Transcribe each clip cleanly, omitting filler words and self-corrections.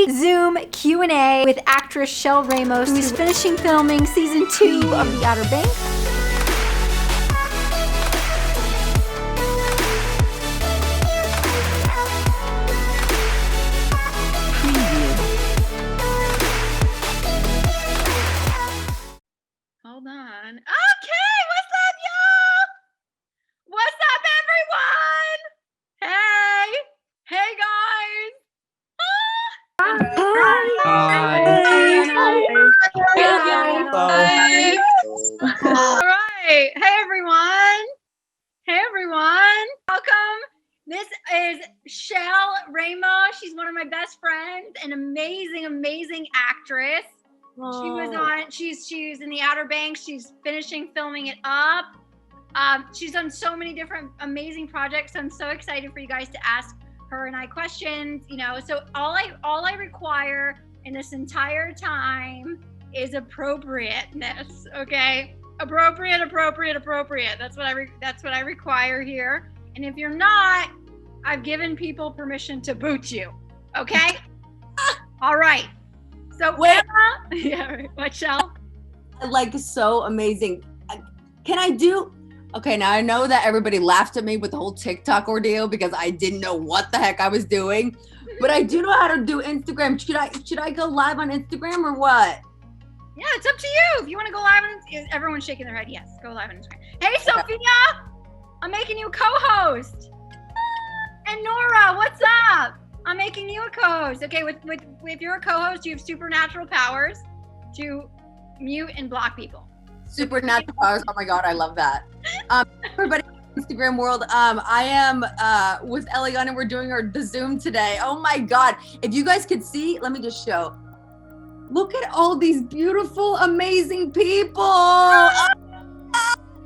free Zoom Q&A with actress Shel Ramos, who's finishing filming season 2 of The Outer Banks. Hold on. Okay, what's up, y'all? What's up, everyone? Hey guys. Hi. All right. Hey, everyone. Welcome. This is Shel Ramos. She's one of my best friends, an amazing actress. She was on, she's in The Outer Banks. She's finishing filming it up. She's done so many different amazing projects. I'm so excited for you guys to ask her and I questions, so all I require in this entire time is appropriateness, okay? Appropriate. That's what I require here. And if you're not, I've given people permission to boot you, okay? All right. So wait, Emma, yeah, what, Shel? Like, so amazing. Can I do? Okay, now I know that everybody laughed at me with the whole TikTok ordeal because I didn't know what the heck I was doing, but I do know how to do Instagram. Should I go live on Instagram or what? Yeah, it's up to you. If you want to go live on Instagram, everyone's shaking their head. Yes, go live on Instagram. Hey, Sophia, I'm making you a co-host. And Nora, what's up? I'm making you a co-host. Okay, if you're a co-host, you have supernatural powers to mute and block people. Supernatural powers. Oh my God, I love that. Everybody in Instagram world, I am with Eliana. We're doing the Zoom today. Oh my God. If you guys could see, let me just show. Look at all these beautiful, amazing people. Oh,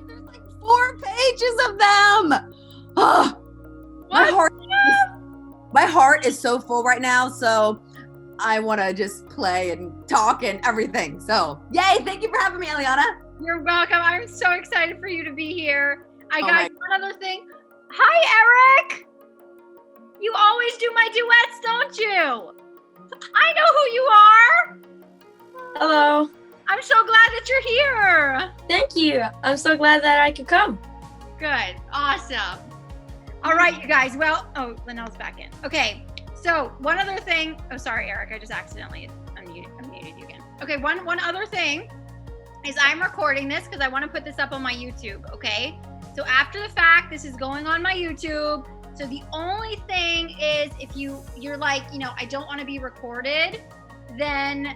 there's like 4 pages of them. Oh, my heart is so full right now. So I want to just play and talk and everything. So yay. Thank you for having me, Eliana. You're welcome. I'm so excited for you to be here. Guys, one other thing. Hi, Eric. You always do my duets, don't you? I know who you are. Hello. I'm so glad that you're here. Thank you. I'm so glad that I could come. Good. Awesome. All right, you guys. Well, Linnell's back in. Okay. So one other thing. Oh, sorry, Eric. I just accidentally unmuted you again. Okay. One other thing is I'm recording this because I want to put this up on my YouTube. Okay. So after the fact, this is going on my YouTube. So the only thing is if you're like, I don't want to be recorded, then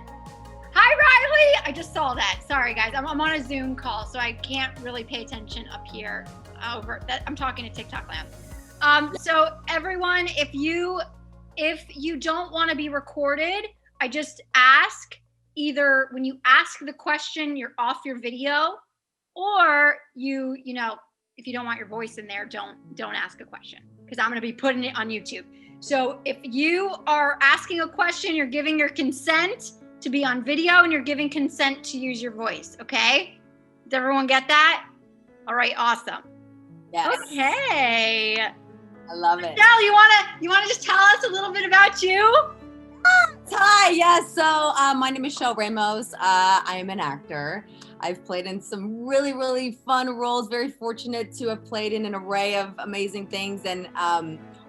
hi, Riley. I just saw that. Sorry, guys. I'm on a Zoom call, so I can't really pay attention up here over that. I'm talking to TikTok land. So everyone, if you don't want to be recorded, I just ask either when you ask the question, you're off your video, or if you don't want your voice in there, don't ask a question because I'm going to be putting it on YouTube. So if you are asking a question, you're giving your consent to be on video and you're giving consent to use your voice. Okay. Does everyone get that? All right. Awesome. Yes. Okay. I love it. Shel, you wanna just tell us a little bit about you? Hi, yes. So my name is Shel Ramos. I am an actor. I've played in some really, really fun roles. Very fortunate to have played in an array of amazing things. And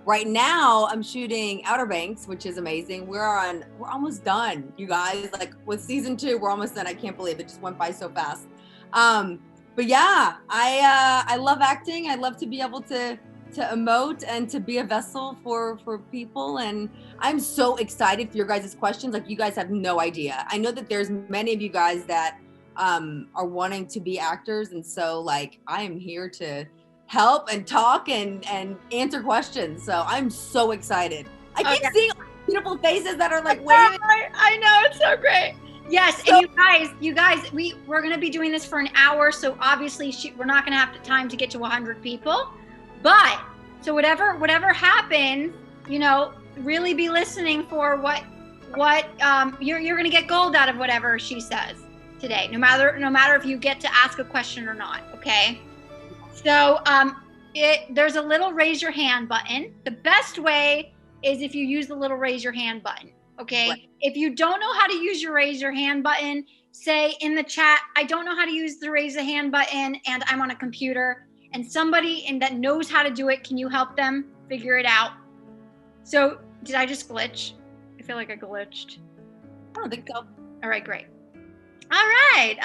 right now I'm shooting Outer Banks, which is amazing. We're almost done, you guys. Like with season 2, we're almost done. I can't believe it just went by so fast. But yeah, I love acting. I love to be able to emote and to be a vessel for people. And I'm so excited for your guys' questions. Like, you guys have no idea. I know that there's many of you guys that are wanting to be actors. And so like, I am here to help and talk and answer questions. So I'm so excited. I keep seeing beautiful faces that are like, wait. I know, it's so great. Yes, so, and you guys, we're going to be doing this for an hour. So obviously we're not going to have the time to get to 100 people. But so whatever happens, really be listening for what you're going to get gold out of whatever she says today, no matter if you get to ask a question or not. Okay. So there's a little raise your hand button. The best way is if you use the little raise your hand button. Okay. Right. If you don't know how to use your raise your hand button, say in the chat, I don't know how to use the raise a hand button and I'm on a computer, and somebody that knows how to do it, can you help them figure it out? So did I just glitch? I feel like I glitched. I don't think so. All right, great. All right.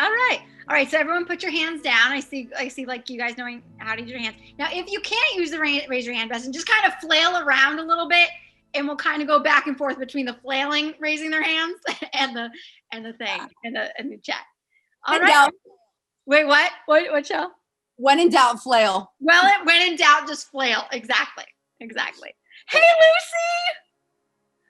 All right, so everyone put your hands down. I see like you guys knowing how to use your hands. Now, if you can't use the raise your hand button, just kind of flail around a little bit, and we'll kind of go back and forth between the flailing, raising their hands, and the thing, and the chat. All right. Wait, what? What, Shel? When in doubt, flail. Well, when in doubt, just flail. Exactly. Hey, Lucy!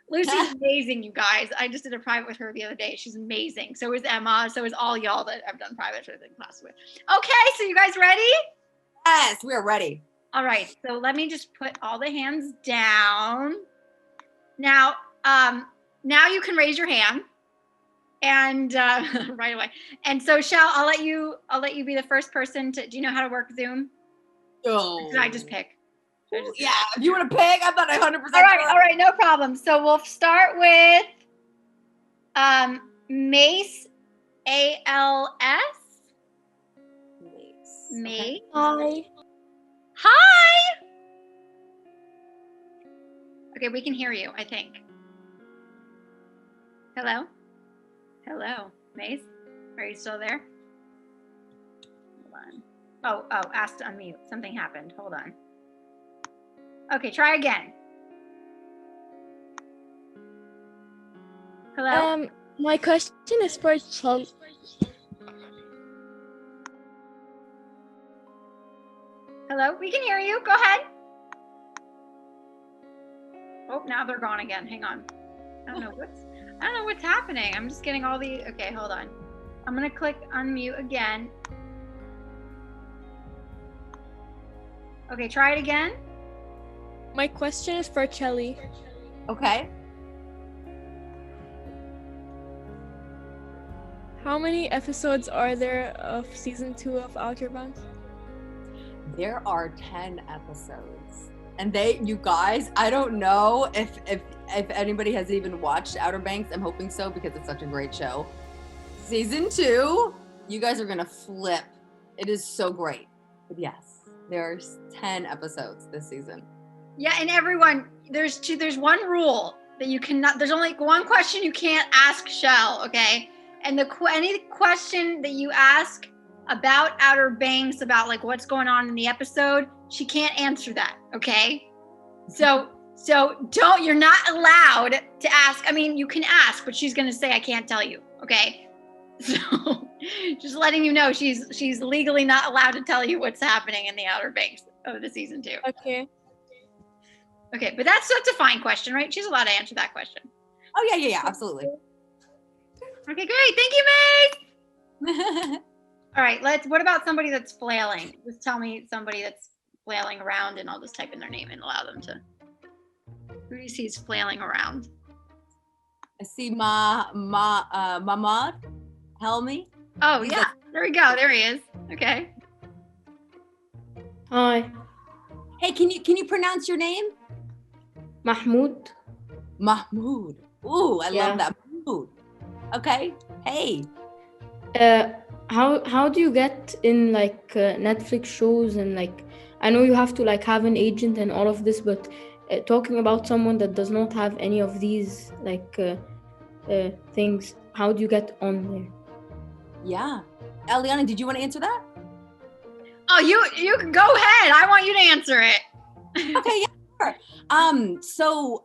Lucy's amazing, you guys. I just did a private with her the other day. She's amazing. So is Emma. So is all y'all that I've done private with in class with. Okay, so you guys ready? Yes, we are ready. All right, so let me just put all the hands down. Now you can raise your hand, and right away. And so, Shel, I'll let you be the first person to. Do you know how to work Zoom? Oh. Did I just pick? Yeah, if you want to pick, I'm not 100%. All right, no problem. So we'll start with Mace, ALS. Mace. Hi. Hi. Okay, we can hear you, I think. Hello? Mace? Are you still there? Hold on. Oh, asked to unmute. Something happened. Hold on. Okay, try again. Hello? My question is for Shel. Hello? We can hear you. Go ahead. Oh, now they're gone again. Hang on. I don't know what's happening. I'm just getting all the. Okay, hold on. I'm gonna click unmute again. Okay, try it again. My question is for Chelly. Okay. How many episodes are there of season 2 of Outer Banks? There are 10 episodes. And you guys, I don't know if anybody has even watched Outer Banks. I'm hoping so because it's such a great show. Season 2, you guys are gonna flip. It is so great. But yes, there's 10 episodes this season. Yeah, and everyone, there's one rule that you cannot. There's only one question you can't ask Shel, okay? And any question that you ask about Outer Banks, about like what's going on in the episode, she can't answer that, okay? So you're not allowed to ask. I mean, you can ask, but she's gonna say I can't tell you, okay? So just letting you know, she's legally not allowed to tell you what's happening in the Outer Banks of the season 2. Okay, but that's a fine question, right? She's allowed to answer that question. Oh yeah, absolutely. Okay, great. Thank you, Meg. All right, what about somebody that's flailing? Just tell me somebody that's flailing around, and I'll just type in their name and allow them to. Who do you see is flailing around? I see Mahmoud Helmi. Oh yeah, there we go. There he is. Okay. Hi, Hey, can you pronounce your name? Mahmoud. Mahmoud. Ooh, I Yeah. love that. Mahmoud. Okay. Hey. How do you get in like Netflix shows, and like I know you have to like have an agent and all of this, but talking about someone that does not have any of these like things, how do you get on there? Yeah. Eliana, did you want to answer that? Oh, you can go ahead. I want you to answer it. Okay, yeah, sure. So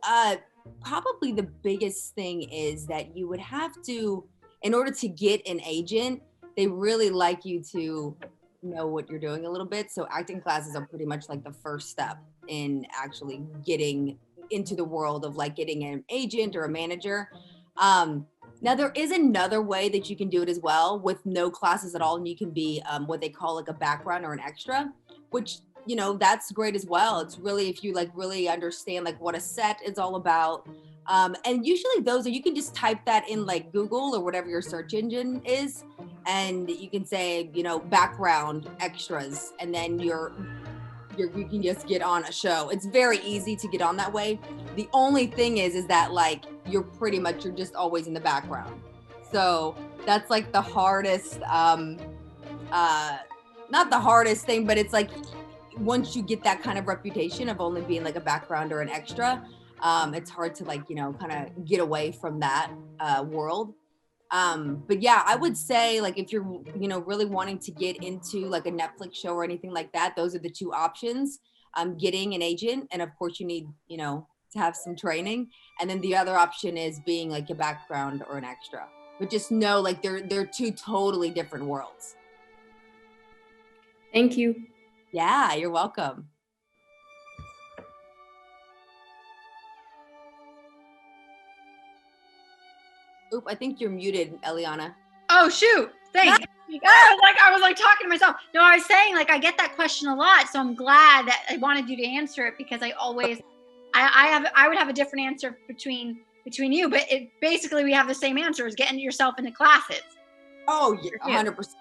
probably the biggest thing is that you would have to, in order to get an agent, they really like you to know what you're doing a little bit. So acting classes are pretty much like the first step in actually getting into the world of like getting an agent or a manager. Now there is another way that you can do it as well with no classes at all, and you can be what they call like a background or an extra, which, you know, that's great as well. It's really, if you like really understand like what a set is all about. And usually those are, you can just type that in like Google or whatever your search engine is, and you can say, you know, background extras, and then you can just get on a show. It's very easy to get on that way. The only thing is that like you're just always in the background. So that's like the hardest, not the hardest thing, but it's like once you get that kind of reputation of only being like a background or an extra, it's hard to like, kind of get away from that world. But yeah, I would say like if you're, really wanting to get into like a Netflix show or anything like that, those are the two options. Getting an agent, and of course you need, to have some training. And then the other option is being like a background or an extra. But just know like they're two totally different worlds. Thank you. Yeah, you're welcome. Oop, I think you're muted, Eliana. Oh shoot! Thanks. I was like talking to myself. No, I was saying like I get that question a lot, so I'm glad that I wanted you to answer it because I always, I would have a different answer between you, but it basically we have the same answer: is getting yourself into classes. Oh yeah, 100%.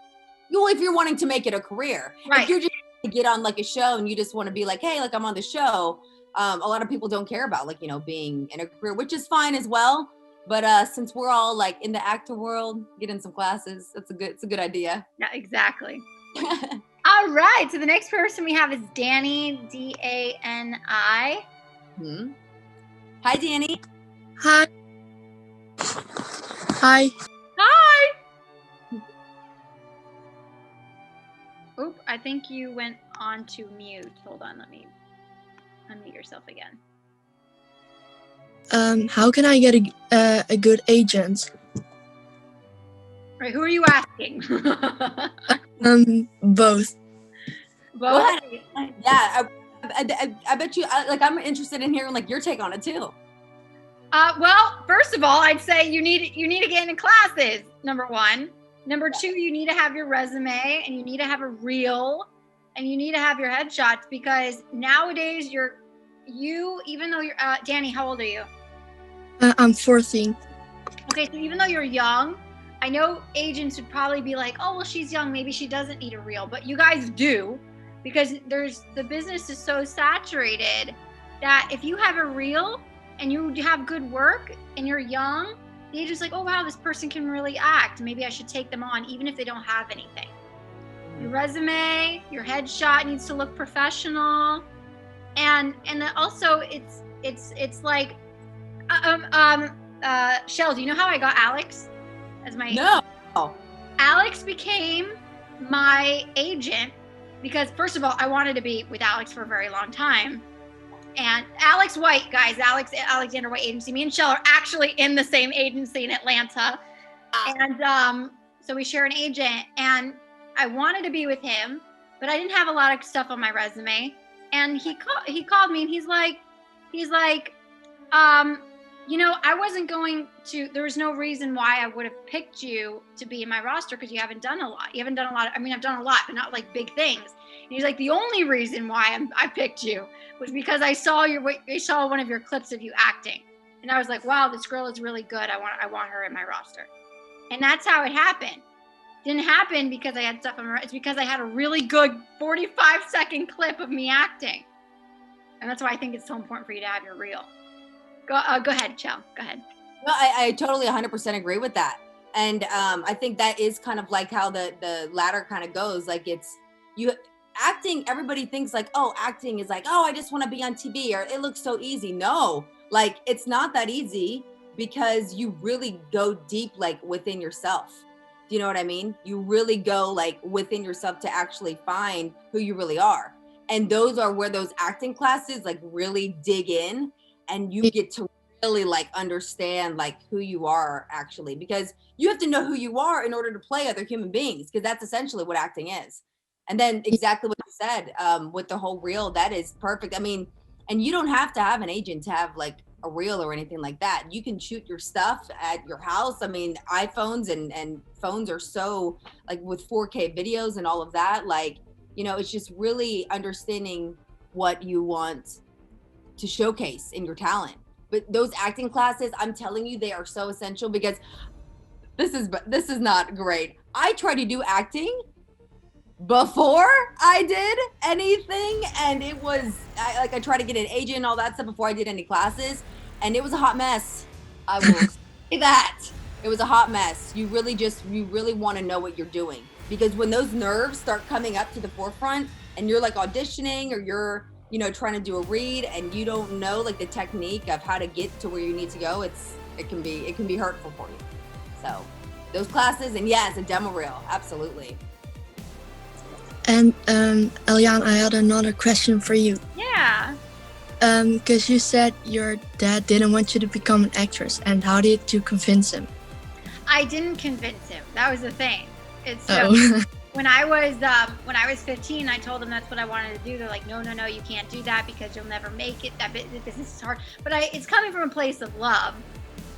Well, if you're wanting to make it a career, right? If you're just to get on like a show and you just want to be like, hey, like I'm on the show. A lot of people don't care about like being in a career, which is fine as well. But since we're all like in the actor world, get in some classes. It's a good idea. Yeah, exactly. All right. So the next person we have is Danny, Dani. Hi, Danny. Hi. Hi. Hi. Oop, I think you went on to mute. Hold on, let me unmute yourself again. How can I get a good agent? Right, who are you asking? Both. Both? Yeah, I bet you, I'm interested in hearing like your take on it too. Well, first of all, I'd say you need to get into classes, number one. Number two, you need to have your resume and you need to have a reel and you need to have your headshots because nowadays even though you're, Danny, how old are you? I'm 14. Okay, so even though you're young, I know agents would probably be like, oh, well, she's young, maybe she doesn't need a reel, but you guys do because the business is so saturated that if you have a reel and you have good work and you're young, the agent's like, oh, wow, this person can really act. Maybe I should take them on even if they don't have anything. Your resume, your headshot needs to look professional. And then also it's like, Shel, do you know how I got Alex as my No. Alex became my agent because first of all, I wanted to be with Alex for a very long time. And Alex White, guys, Alexander White Agency, me and Shel are actually in the same agency in Atlanta. And so we share an agent and I wanted to be with him, but I didn't have a lot of stuff on my resume. And he called me and he's like, I wasn't going to, there was no reason why I would have picked you to be in my roster because you haven't done a lot. I've done a lot, but not like big things. And he's like, the only reason why I picked you was because I saw one of your clips of you acting. And I was like, wow, this girl is really good. I want her in my roster. And that's how it happened. Didn't happen because I had stuff on my, it's because I had a really good 45-second clip of me acting. And that's why I think it's so important for you to have your reel. Go ahead, Shel. Go ahead. No, I totally 100% agree with that. And I think that is kind of like how the ladder kind of goes. Like acting, everybody thinks like, oh, acting is like, oh, I just want to be on TV or it looks so easy. No, like it's not that easy because you really go deep like within yourself. Do you know what I mean? You really go like within yourself to actually find who you really are. And those are where those acting classes like really dig in and you get to really like understand like who you are actually, because you have to know who you are in order to play other human beings, because that's essentially what acting is. And then exactly what you said with the whole reel, that is perfect. I mean, and you don't have to have an agent to have like a reel or anything like that. You can shoot your stuff at your house. I mean, iPhones and phones are so like with 4K videos and all of that, like, it's just really understanding what you want to showcase in your talent. But those acting classes, I'm telling you, they are so essential because this is not great. I try to do acting, before I did anything, and it was I tried to get an agent and all that stuff before I did any classes, and it was a hot mess. I will say that. It was a hot mess. You really want to know what you're doing, because when those nerves start coming up to the forefront and you're like auditioning or you're trying to do a read and you don't know like the technique of how to get to where you need to go, it can be hurtful for you. So those classes, and yes, a demo reel, absolutely. And Eliana, I had another question for you. Yeah. Because you said your dad didn't want you to become an actress, and how did you convince him? I didn't convince him. That was the thing. It's when I was 15, I told them that's what I wanted to do. They're like, no, you can't do that because you'll never make it. That business is hard. But it's coming from a place of love.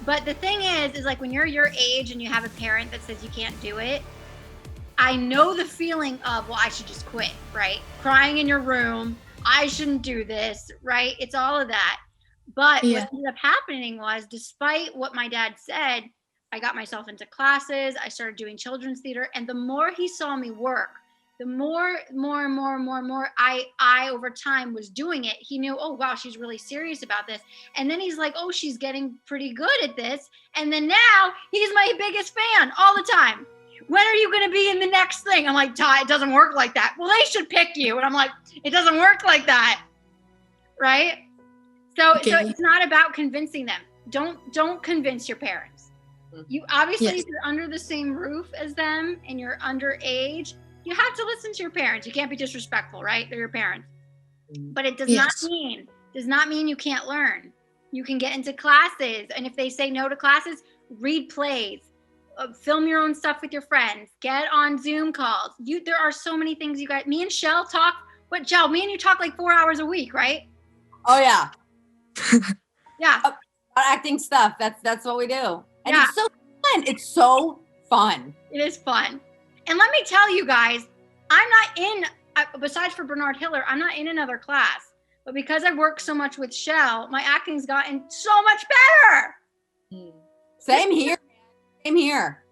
But the thing is like when you're your age and you have a parent that says you can't do it, I know the feeling of, well, I should just quit, right? Crying in your room, I shouldn't do this, right? It's all of that. But what ended up happening was, despite what my dad said, I got myself into classes, I started doing children's theater, and the more he saw me work, the more I over time was doing it. He knew, oh wow, she's really serious about this. And then he's like, oh, she's getting pretty good at this. And then now he's my biggest fan all the time. When are you going to be in the next thing? I'm like, Ty, it doesn't work like that. Well, they should pick you. And I'm like, it doesn't work like that. Right? So it's not about convincing them. Don't convince your parents. You obviously, if you're under the same roof as them and you're underage, you have to listen to your parents. You can't be disrespectful, right? They're your parents. But it does not mean you can't learn. You can get into classes. And if they say no to classes, read plays. Film your own stuff with your friends. Get on Zoom calls. There are so many things you guys. Me and Shel talk. Shel? Me and you talk like 4 hours a week, right? Oh yeah. Yeah. Acting stuff. That's what we do. And it's so fun. It's so fun. It is fun. And let me tell you guys, I'm not in. Besides for Bernard Hiller, I'm not in another class. But because I've worked so much with Shel, my acting's gotten so much better. Same here. Same here.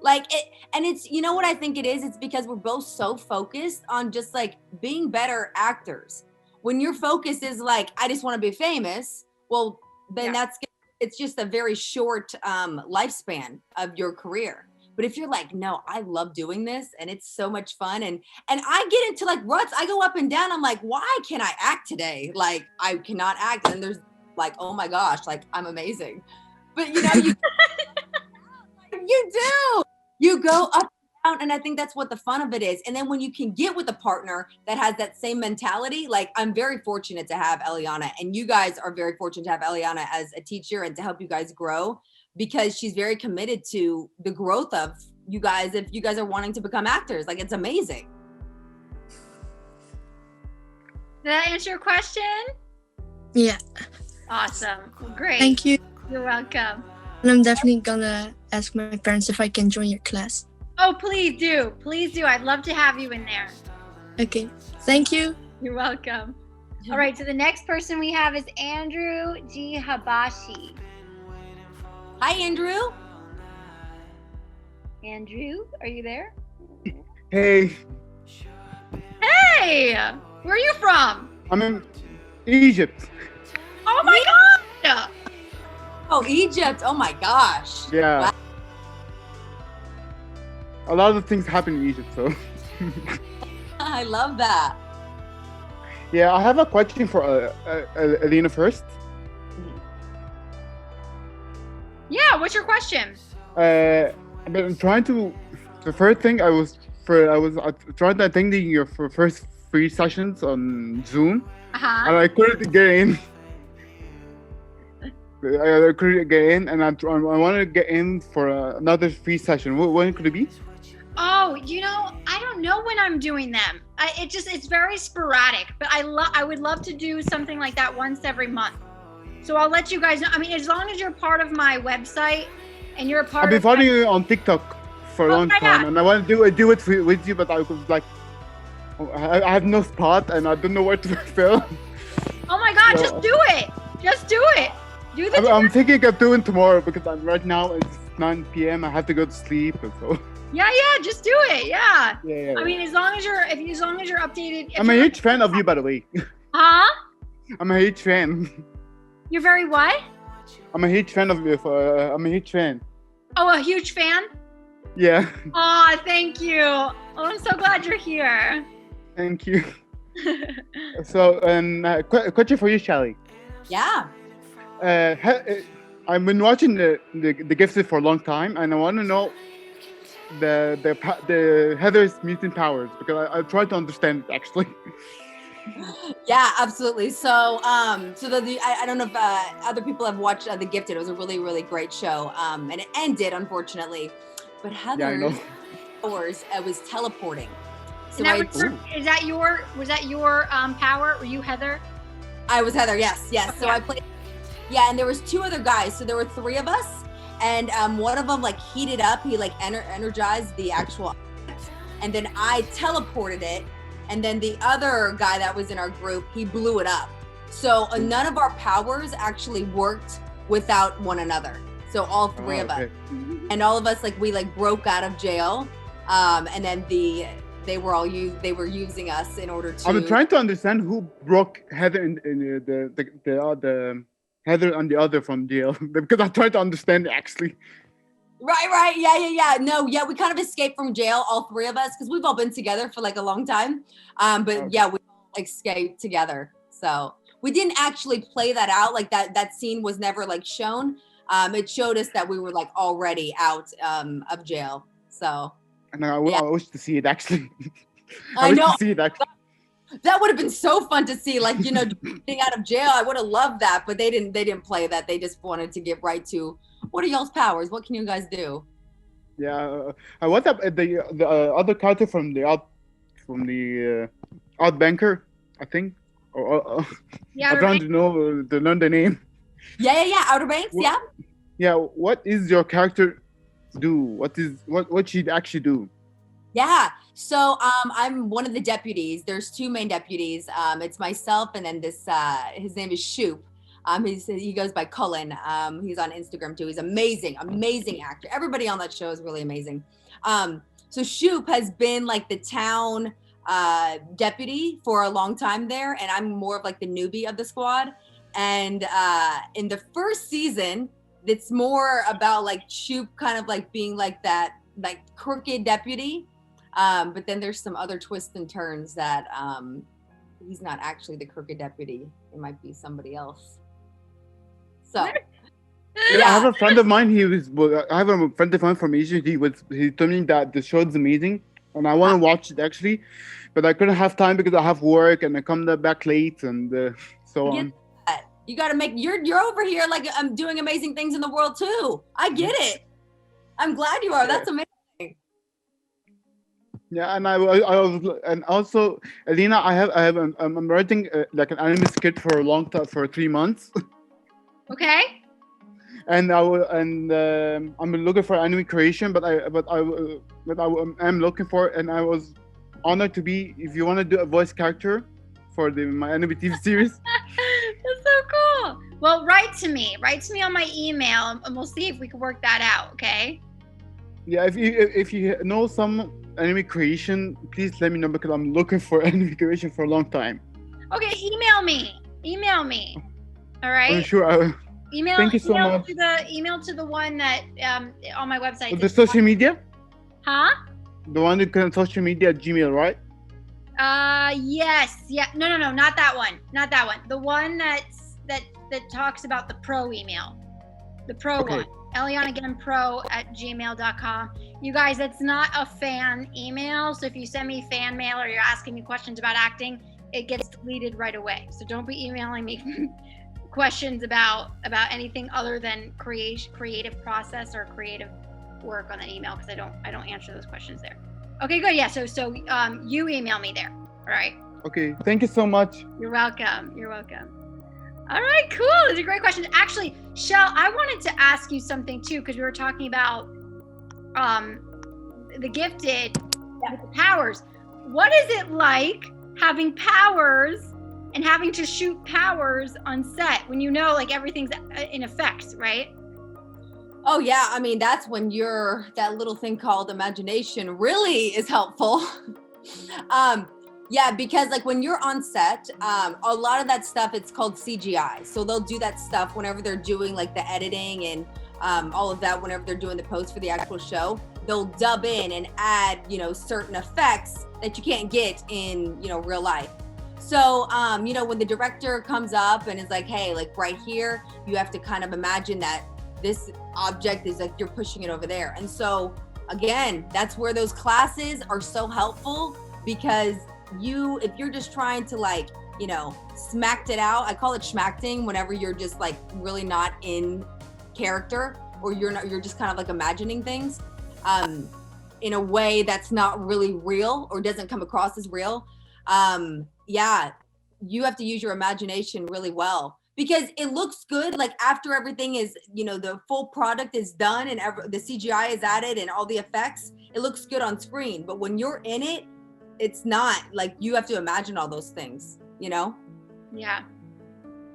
Like it, and it's, you know what I think it is? It's because we're both so focused on just like being better actors. When your focus is like, I just want to be famous, well, then it's just a very short lifespan of your career. But if you're like, no, I love doing this and it's so much fun. And I get into like ruts. I go up and down. I'm like, why can't I act today? Like I cannot act. And there's like, oh my gosh, like I'm amazing. But you do. You go up and down, and I think that's what the fun of it is. And then when you can get with a partner that has that same mentality, like I'm very fortunate to have Eliana, and you guys are very fortunate to have Eliana as a teacher and to help you guys grow, because she's very committed to the growth of you guys if you guys are wanting to become actors. Like it's amazing. Did that answer your question? Yeah. Awesome. Great. Thank you. You're welcome. And I'm definitely gonna ask my parents if I can join your class. Oh, please do. Please do. I'd love to have you in there. Okay. Thank you. You're welcome. All right. So the next person we have is Andrew G Habashi. Hi, Andrew. Andrew, are you there? Hey. Hey, where are you from? I'm in Egypt. Oh my God. Oh, Egypt. Oh my gosh. Yeah. Wow. A lot of things happen in Egypt, so. I love that. Yeah, I have a question for Eliana first. Yeah, what's your question? I've been trying to. The first thing I was trying to attend your first 3 sessions on Zoom, and I couldn't get in. I couldn't get in, and I wanted to get in for another 3 session. When could it be? Oh, I don't know when I'm doing them. It's very sporadic, but I would love to do something like that once every month. So I'll let you guys know. I mean, as long as you're part of my website and you're a part I've been following you on TikTok for a long time, and I want to do it with you, but I was like, I have no spot and I don't know where to film. Oh my God, just do it. Just do it. I'm thinking of doing tomorrow because right now it's 9 p.m. I have to go to sleep, and so. Yeah, just do it. Yeah. Yeah. I mean, as long as you're updated. I'm a huge fan of you, by the way. Huh? I'm a huge fan. You're very what? I'm a huge fan of you. I'm a huge fan. Oh, a huge fan? Yeah. Oh, thank you. Oh, I'm so glad you're here. Thank you. So, question for you, Shelly. Yeah. I've been watching the Gifted for a long time, and I want to know the Heather's mutant powers, because I try to understand it actually. Yeah, absolutely. So, I don't know if other people have watched The Gifted. It was a really, really great show. And it ended, unfortunately. But Heather's powers was teleporting. So was that your power? Were you Heather? I was Heather. Yes. Okay. So I played. Yeah, and there was 2 other guys. So there were 3 of us, and one of them like heated up. He like energized the actual, and then I teleported it. And then the other guy that was in our group, he blew it up. So none of our powers actually worked without one another. So all 3 of us, and all of us, like we like broke out of jail, and then they were using us in order to. I'm trying to understand who broke Heather in the Heather and the other from jail, because I'm trying to understand it actually. Right. Yeah. No, yeah, we kind of escaped from jail, all 3 of us, because we've all been together for like a long time. But yeah, we escaped together. So we didn't actually play that out. Like that scene was never like shown. It showed us that we were like already out of jail. So. And I wish to see it actually. I know. To see it actually. That would have been so fun to see, like, you know, getting out of jail. I would have loved that, but they didn't play that. They just wanted to get right to, what are y'all's powers? What can you guys do? Yeah, what about the other character from the Out Banker, I think. Yeah, I'm trying to learn the name. Yeah. Outer Banks. Yeah. Yeah. What is your character do? What she'd actually do? Yeah. So I'm one of the deputies. There's 2 main deputies. It's myself and then this his name is Shoop. He goes by Cullen. He's on Instagram too. He's amazing actor. Everybody on that show is really amazing. So Shoop has been like the town deputy for a long time there, and I'm more of like the newbie of the squad. And in the first season, it's more about like Shoop kind of like being like that like crooked deputy. But then there's some other twists and turns that he's not actually the crooked deputy. It might be somebody else. So yeah. I have a friend of mine. I have a friend of mine from Asia. He told me that the show is amazing, and I want to watch it actually, but I couldn't have time because I have work and I come back late and so on. You got to make you're over here like I'm doing amazing things in the world too. I get it. I'm glad you are. That's amazing. Yeah, and I was, and also Eliana, I'm writing like an anime script for a long time, for 3 months. Okay. And I'm looking for anime creation, but I'm looking for, and I was honored to be. If you want to do a voice character for my anime TV series. That's so cool. Well, write to me on my email, and we'll see if we can work that out. Okay. Yeah, if you know some anime creation, please let me know, because I'm looking for anime creation for a long time. Okay, email me. All right. I'm sure I will. Thank you so much. Email to the one that on my website. The social media? Huh? The one that can social media at Gmail, right? Yes. Yeah. No, not that one. Not that one. The one that talks about the pro email. The pro one. ElianaGenPro@gmail.com. You guys, that's not a fan email. So if you send me fan mail or you're asking me questions about acting, it gets deleted right away. So don't be emailing me questions about anything other than creative process or creative work on that email, because I don't answer those questions there. Okay, good. Yeah. So you email me there. All right. Okay. Thank you so much. You're welcome. All right, cool. Those are great questions. Actually, Shel, I wanted to ask you something too, because we were talking about the Gifted with the powers. What is it like having powers and having to shoot powers on set when you know like everything's in effect, right? Oh yeah, I mean, that's when that little thing called imagination really is helpful. Yeah, because like when you're on set, a lot of that stuff, it's called CGI. So they'll do that stuff whenever they're doing like the editing and all of that, whenever they're doing the post for the actual show, they'll dub in and add, certain effects that you can't get in, real life. So, when the director comes up and is like, hey, like right here, you have to kind of imagine that this object is like, you're pushing it over there. And so again, that's where those classes are so helpful, because if you're just trying to like, smacked it out, I call it schmacting, whenever you're just like really not in character, or you're just kind of like imagining things in a way that's not really real or doesn't come across as real. Yeah, you have to use your imagination really well, because it looks good. Like after everything is, the full product is done and the CGI is added and all the effects, it looks good on screen. But when you're in it, it's not. Like you have to imagine all those things, Yeah. Yeah,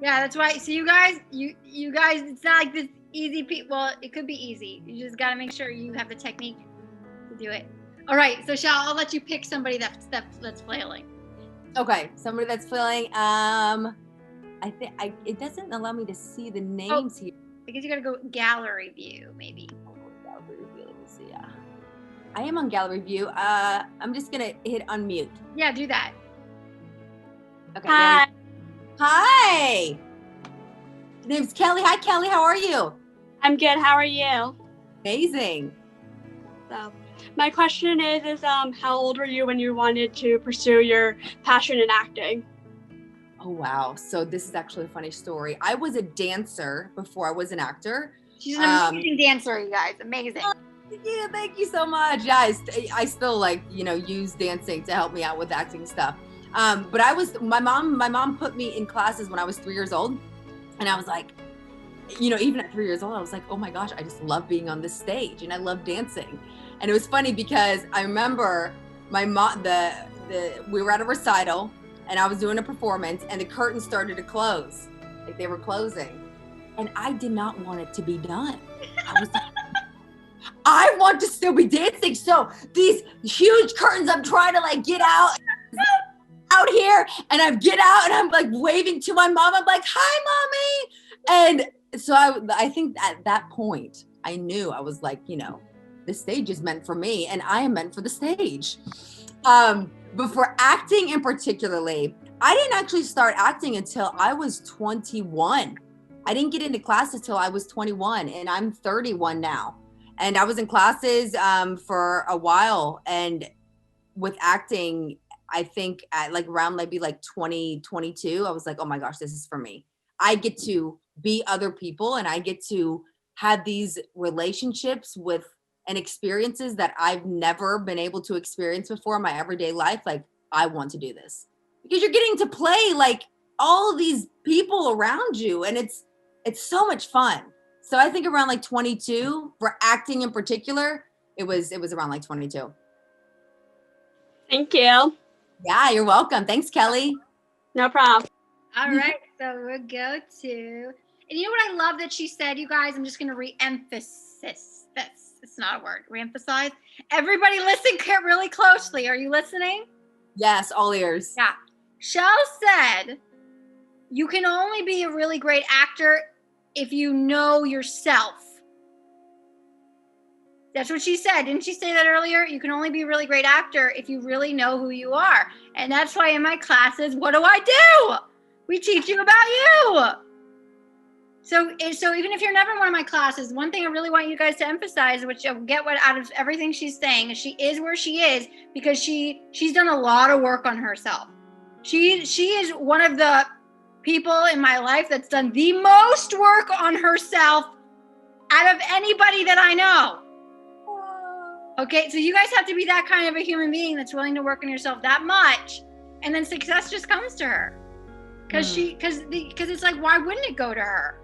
that's why. So you guys, it's not like this easy. Well, it could be easy. You just got to make sure you have the technique to do it. All right. So Shel, I'll let you pick somebody that's flailing. Okay, somebody that's flailing. I think it doesn't allow me to see the names here. I guess you got to go gallery view, maybe. Gallery view. Let me see. Yeah, I am on gallery view. I'm just gonna hit unmute. Yeah, do that. Okay. Hi. Hi. Name's Kelly. Hi, Kelly. How are you? I'm good. How are you? Amazing. So, my question is how old were you when you wanted to pursue your passion in acting? Oh, wow. So this is actually a funny story. I was a dancer before I was an actor. She's an amazing dancer, you guys. Amazing. Yeah, thank you so much. Yeah, I still like, use dancing to help me out with acting stuff. But my mom put me in classes when I was 3 years old. And I was like, even at 3 years old, I was like, oh my gosh, I just love being on this stage and I love dancing. And it was funny because I remember my mom, we were at a recital and I was doing a performance and the curtains started to close, like they were closing. And I did not want it to be done. I was like, I want to still be dancing. So these huge curtains, I'm trying to like get out here, and I get out and I'm like waving to my mom. I'm like, hi, mommy. And so I think at that point I knew, I was like, the stage is meant for me and I am meant for the stage. But for acting in particularly, I didn't actually start acting until I was 21. I didn't get into classes till I was 21, and I'm 31 now. And I was in classes for a while, and with acting, I think at like around maybe like 2022, I was like, oh my gosh, this is for me. I get to be other people and I get to have these relationships with and experiences that I've never been able to experience before in my everyday life. Like, I want to do this because you're getting to play like all of these people around you, and it's so much fun. So I think around like 22 for acting in particular, it was around like 22. Thank you. Yeah, you're welcome. Thanks, Kelly. No problem. All right, so we'll go to, and you know what I love that she said, you guys? I'm just going to re-emphasize this. It's not a word. Re-emphasize. Everybody listen really closely. Are you listening? Yes, all ears. Yeah. Shel said, you can only be a really great actor if you know yourself. That's what she said. Didn't she say that earlier? You can only be a really great actor if you really know who you are. And that's why in my classes, what do? We teach you about you. So even if you're never in one of my classes, one thing I really want you guys to emphasize, which you'll get out of everything she's saying, is she is where she is because she's done a lot of work on herself. She is one of the people in my life that's done the most work on herself out of anybody that I know. Okay, so you guys have to be that kind of a human being that's willing to work on yourself that much, and then success just comes to her. Because it's like, why wouldn't it go to her?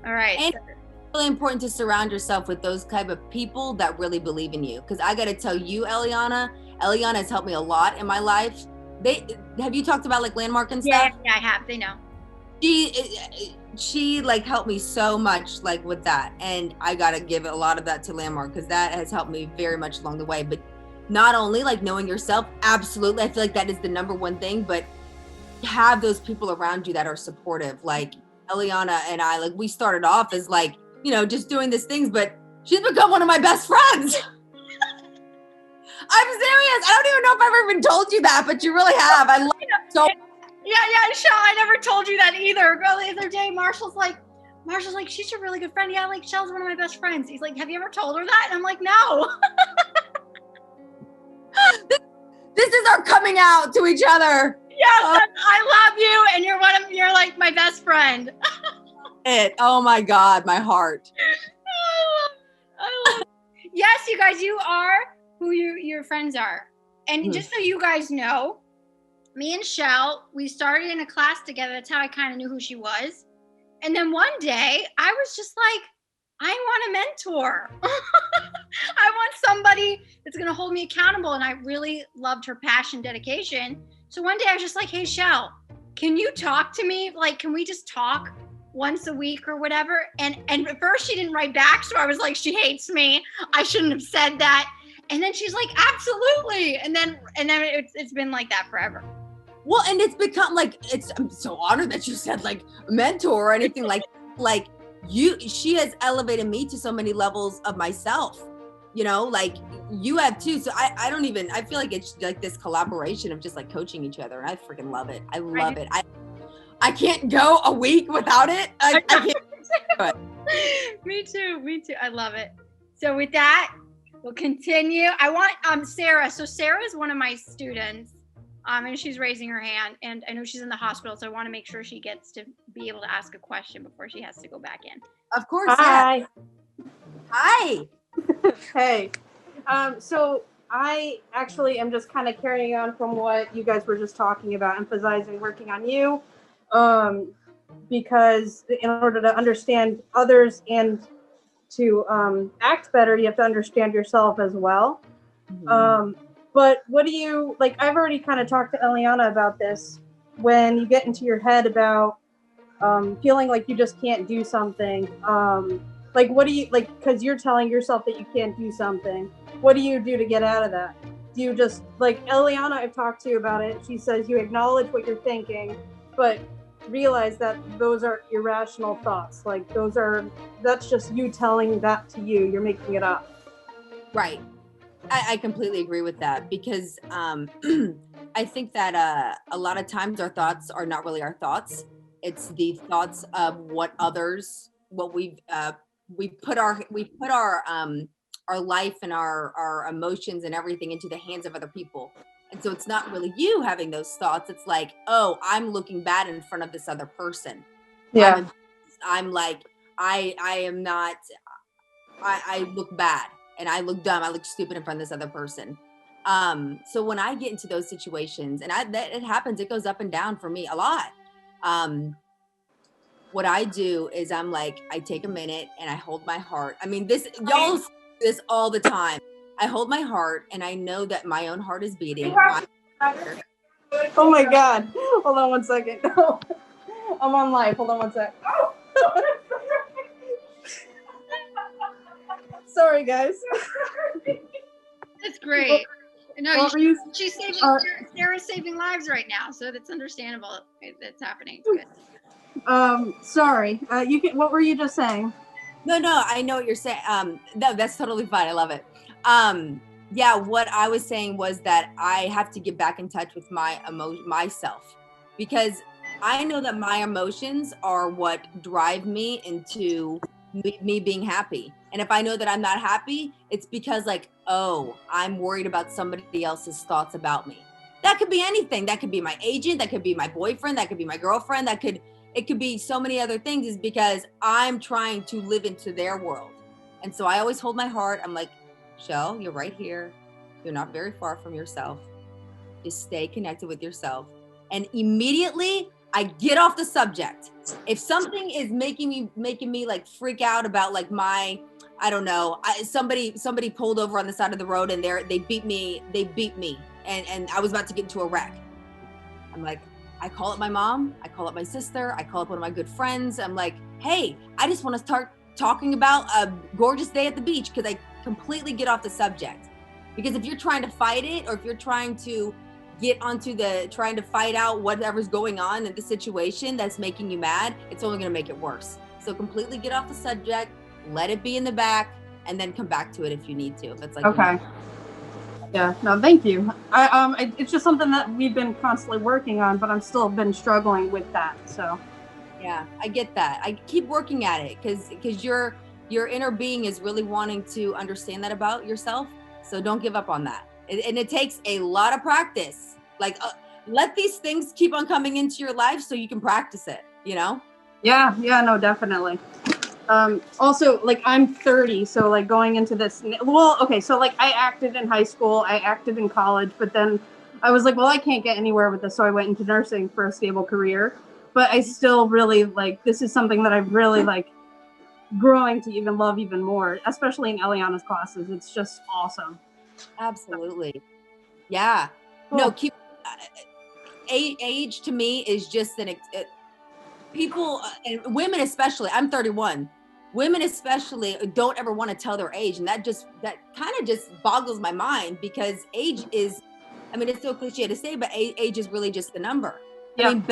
All right. And it's really important to surround yourself with those type of people that really believe in you. Because I got to tell you, Eliana has helped me a lot in my life. Have you talked about like Landmark and stuff? Yeah, I have. They know. she like helped me so much like with that, and I gotta give a lot of that to Landmark because that has helped me very much along the way. But not only like knowing yourself, absolutely, I feel like that is the number one thing, but have those people around you that are supportive. Like Eliana and I, like we started off as like, you know, just doing these things, but she's become one of my best friends. I'm serious. I don't even know if I've ever even told you that, but you really have. I love it so much. Yeah, Shel, I never told you that either. Girl, the other day, Marshall's like, she's a really good friend. Yeah, like Shel's one of my best friends. He's like, have you ever told her that? And I'm like, no. This is our coming out to each other. Yes, I love you, and you're like my best friend. Oh my God, my heart. I love it. Yes, you guys, you are who your friends are. And just so you guys know, me and Shel, we started in a class together. That's how I kind of knew who she was. And then one day, I was just like, I want a mentor. I want somebody that's going to hold me accountable. And I really loved her passion, dedication. So one day I was just like, hey, Shel, can you talk to me? Like, can we just talk once a week or whatever? And at first she didn't write back. So I was like, she hates me. I shouldn't have said that. And then she's like, absolutely. And then it's been like that forever. Well, and it's become like, I'm so honored that you said like mentor or anything like she has elevated me to so many levels of myself, you know, like you have too. So I feel like it's like this collaboration of just like coaching each other. And I freaking love it. I love it. I can't go a week without it. I can't do it. Me too. I love it. So with that, we'll continue. I want Sarah. So Sarah is one of my students. And she's raising her hand, and I know she's in the hospital, so I want to make sure she gets to be able to ask a question before she has to go back in. Of course. Hi. Yeah. Hi. Hey. So I actually am just kind of carrying on from what you guys were just talking about, emphasizing working on you, because in order to understand others and to act better, you have to understand yourself as well. Mm-hmm. But what do you, like, I've already kind of talked to Eliana about this, when you get into your head about feeling like you just can't do something, like, what do you, like, because you're telling yourself that you can't do something, what do you do to get out of that? Do you just, like, Eliana, I've talked to about it, she says you acknowledge what you're thinking, but realize that those are irrational thoughts, like, that's just you telling that to you, you're making it up. Right. I completely agree with that, because I think that a lot of times our thoughts are not really our thoughts. It's the thoughts of what we put our life and our emotions and everything into the hands of other people. And so it's not really you having those thoughts. It's like, oh, I'm looking bad in front of this other person. Yeah. I'm like, I am not, I look bad. And I look dumb, I look stupid in front of this other person. So when I get into those situations, and it happens, it goes up and down for me a lot. What I do is I'm like, I take a minute and I hold my heart. I mean, y'all see this all the time. I hold my heart and I know that my own heart is beating. Oh my God. Hold on one second. I'm on live. Hold on one sec. Sorry, guys. That's great. No, she's saving. Sarah's saving lives right now, so that's understandable. That's happening. It's good. Sorry. What were you just saying? No, I know what you're saying. No, that's totally fine. I love it. Yeah, what I was saying was that I have to get back in touch with myself, because I know that my emotions are what drive me into me being happy. And if I know that I'm not happy, it's because like, oh, I'm worried about somebody else's thoughts about me. That could be anything. That could be my agent. That could be my boyfriend. That could be my girlfriend. It could be so many other things, is because I'm trying to live into their world. And so I always hold my heart. I'm like, Shel, you're right here. You're not very far from yourself. Just stay connected with yourself. And immediately I get off the subject. If something is making me like freak out about like I don't know, somebody pulled over on the side of the road and they beat me and I was about to get into a wreck. I'm like, I call up my mom, I call up my sister, I call up one of my good friends. I'm like, hey, I just want to start talking about a gorgeous day at the beach, because I completely get off the subject. Because if you're trying to fight it, or if you're trying to get onto trying to fight out whatever's going on in the situation that's making you mad, it's only going to make it worse. So completely get off the subject, let it be in the back, and then come back to it if you need to. If it's like, okay. Yeah, no, thank you. It's just something that we've been constantly working on, but I'm still been struggling with that. So, yeah, I get that. I keep working at it because your inner being is really wanting to understand that about yourself. So don't give up on that. And it takes a lot of practice. Like, let these things keep on coming into your life so you can practice it, you know? Yeah, no, definitely. Also, like, I'm 30, so like going into this, well, okay, so like I acted in high school, I acted in college, but then I was like, well, I can't get anywhere with this, so I went into nursing for a stable career. But I still really like, this is something that I really like growing to even love even more, especially in Eliana's classes. It's just awesome. Absolutely. Yeah. Cool. No, age to me is just people, and women especially, I'm 31. Women especially don't ever want to tell their age. And that kind of just boggles my mind, because age is, I mean, it's so cliche to say, but age is really just the number. Yeah. I mean,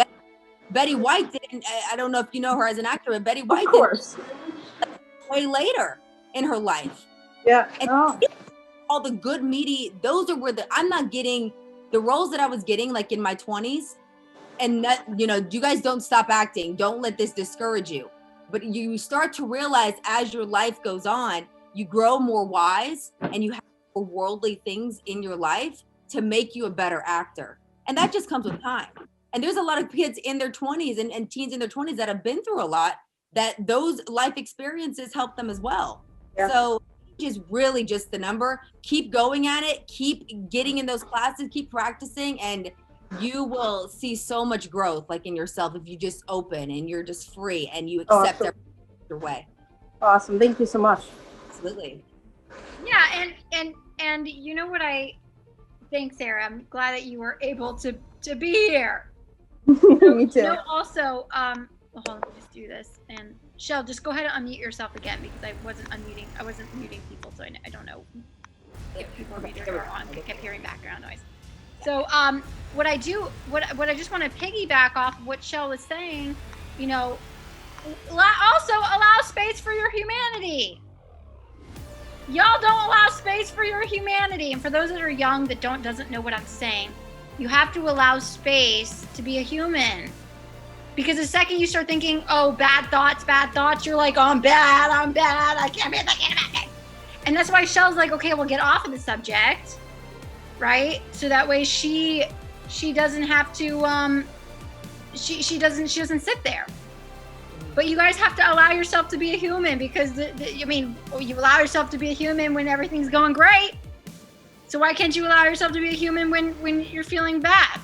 Betty White didn't, I don't know if you know her as an actor, but Betty White did way later in her life. Yeah. And all the good meaty, those are where I'm not getting the roles that I was getting like in my 20s. And that, you know, you guys don't stop acting. Don't let this discourage you. But you start to realize as your life goes on, you grow more wise and you have more worldly things in your life to make you a better actor. And that just comes with time. And there's a lot of kids in their 20s and teens in their 20s that have been through a lot, that those life experiences help them as well. Yeah. So age is really just the number. Keep going at it. Keep getting in those classes. Keep practicing, and you will see so much growth, like in yourself, if you just open and you're just free and you accept everything your way. Awesome. Thank you so much. Absolutely. Yeah, and you know what thanks, Sarah. I'm glad that you were able to be here. Me too. No, also, well, hold on, let me just do this. And Shel, just go ahead and unmute yourself again, because I wasn't muting people, so I don't know if people are muted or on. I kept hearing background noise. So what I just want to piggyback off what Shel was saying, you know, also allow space for your humanity. Y'all don't allow space for your humanity. And for those that are young that doesn't know what I'm saying, you have to allow space to be a human. Because the second you start thinking, oh, bad thoughts, you're like, oh, I'm bad, I can't be thinking about it. And that's why Shel's like, okay, we'll get off of the subject. Right? So that way she doesn't have to she doesn't sit there. But you guys have to allow yourself to be a human, because you allow yourself to be a human when everything's going great. So why can't you allow yourself to be a human when you're feeling bad?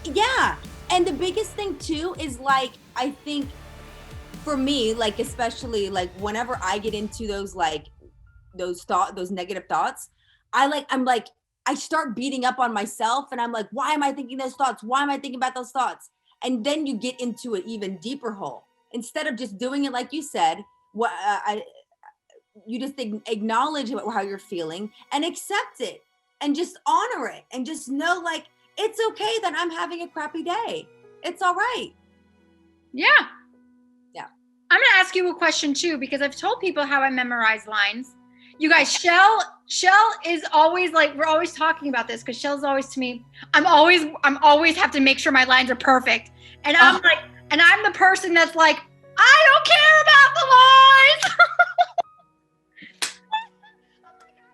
Yeah. And the biggest thing too is, like, I think for me, like, especially like whenever I get into those negative thoughts, I start beating up on myself, and I'm like, why am I thinking those thoughts? Why am I thinking about those thoughts? And then you get into an even deeper hole. Instead of just doing it like you said, you just acknowledge how you're feeling and accept it and just honor it and just know, like, it's okay that I'm having a crappy day. It's all right. Yeah. Yeah. I'm going to ask you a question too, because I've told people how I memorize lines. You guys, Shel is always like, we're always talking about this, because Shel's always to me, I'm always have to make sure my lines are perfect. And I'm like, and I'm the person that's like, I don't care about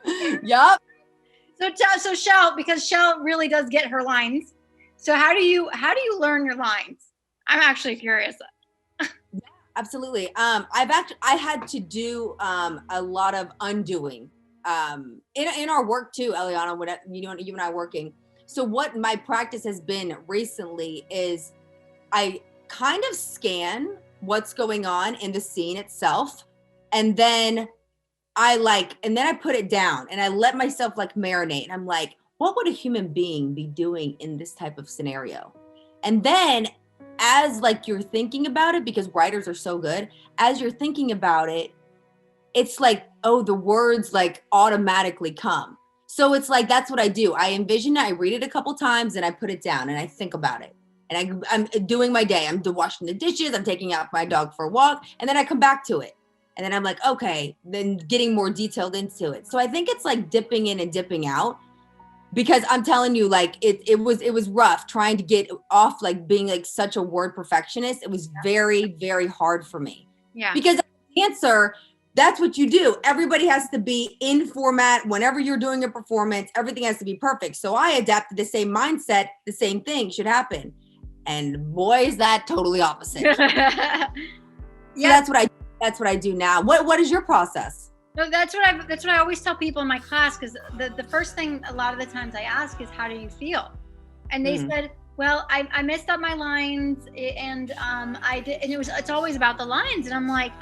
the lines. Yup. So Shel, because Shel really does get her lines. So how do you learn your lines? I'm actually curious. Absolutely. I had to do a lot of undoing in our work too, Eliana, when you and I are working. So what my practice has been recently is I kind of scan what's going on in the scene itself, and then I put it down and I let myself like marinate. And I'm like, what would a human being be doing in this type of scenario? And then as like you're thinking about it, because writers are so good, as you're thinking about it, it's like, oh, the words like automatically come. So it's like, that's what I do. I envision it, I read it a couple times, and I put it down and I think about it. And I'm doing my day. I'm washing the dishes, I'm taking out my dog for a walk, and then I come back to it. And then I'm like, okay, then getting more detailed into it. So I think it's like dipping in and dipping out, because I'm telling you, like it was rough trying to get off like being like such a word perfectionist. It was very, very hard for me. Yeah. Because as a dancer, that's what you do. Everybody has to be in format. Whenever you're doing a performance, everything has to be perfect. So I adapted the same mindset, the same thing should happen. And boy, is that totally opposite. Yeah. So that's what I do now. What is your process? No, that's what I always tell people in my class, because the first thing a lot of the times I ask is, how do you feel? And they said, well, I messed up my lines, and I did, and it's always about the lines, and I'm like,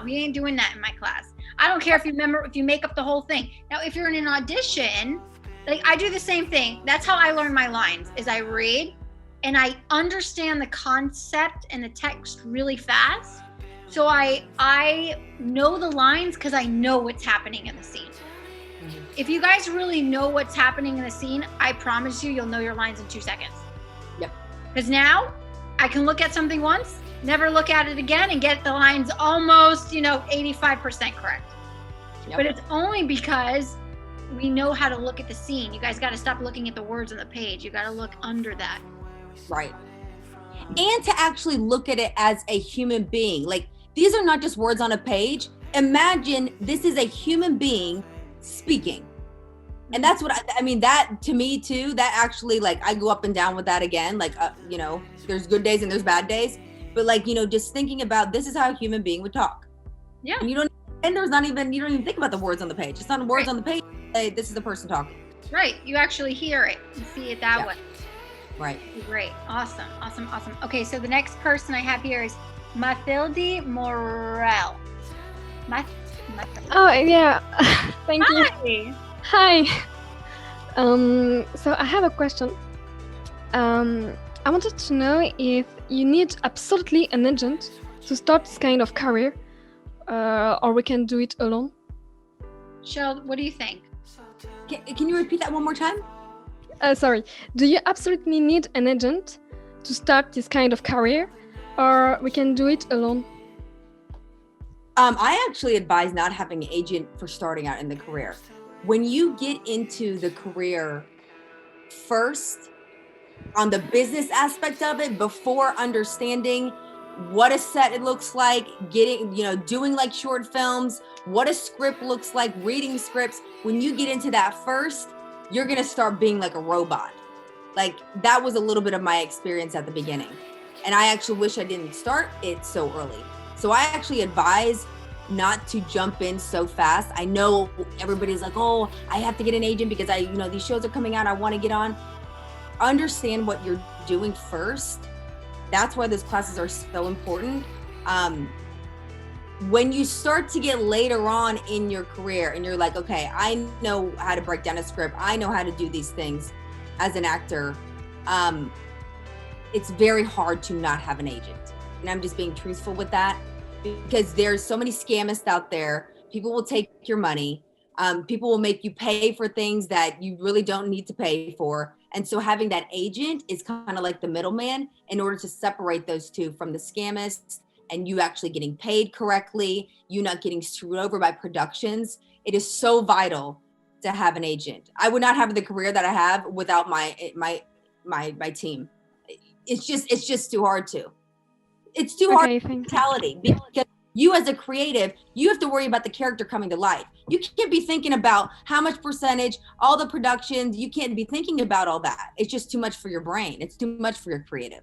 we ain't doing that in my class. I don't care if you make up the whole thing. Now, if you're in an audition, like I do the same thing. That's how I learn my lines, is I read and I understand the concept and the text really fast. So I know the lines because I know what's happening in the scene. If you guys really know what's happening in the scene, I promise you'll know your lines in 2 seconds. Yep. Because now I can look at something once, never look at it again, and get the lines almost, 85% correct. Yep. But it's only because we know how to look at the scene. You guys got to stop looking at the words on the page. You got to look under that. Right. And to actually look at it as a human being. Like, these are not just words on a page. Imagine this is a human being speaking. And that's what I mean, that to me too, that actually, like, I go up and down with that again. Like, there's good days and there's bad days. But like, just thinking about, this is how a human being would talk. Yeah. And you don't even think about the words on the page. It's not words on the page. Say, this is the person talking. Right. You actually hear it and see it that way. Right. Great. Awesome. Okay, so the next person I have here is Mathilde Morel. Oh, yeah. Thank you. Hi. So I have a question. I wanted to know if you need absolutely an agent to start this kind of career, or we can do it alone. Shel, what do you think? Can you repeat that one more time? Sorry. Do you absolutely need an agent to start this kind of career, or we can do it alone? I actually advise not having an agent for starting out in the career. When you get into the career first, on the business aspect of it, before understanding what a set it looks like, doing like short films, what a script looks like, reading scripts, when you get into that first, you're going to start being like a robot. Like, that was a little bit of my experience at the beginning. And I actually wish I didn't start it so early. So I actually advise not to jump in so fast. I know everybody's like, oh, I have to get an agent because these shows are coming out, I want to get on. Understand what you're doing first. That's why those classes are so important. When you start to get later on in your career and you're like, okay, I know how to break down a script, I know how to do these things as an actor, it's very hard to not have an agent. And I'm just being truthful with that, because there's so many scamists out there. People will take your money. People will make you pay for things that you really don't need to pay for. And so having that agent is kind of like the middleman in order to separate those two from the scamists, and you actually getting paid correctly, you not getting screwed over by productions. It is so vital to have an agent. I would not have the career that I have without my team. It's just too hard to. It's too hard mentality, because you as a creative, you have to worry about the character coming to life. You can't be thinking about how much percentage, all the productions, you can't be thinking about all that. It's just too much for your brain. It's too much for your creative.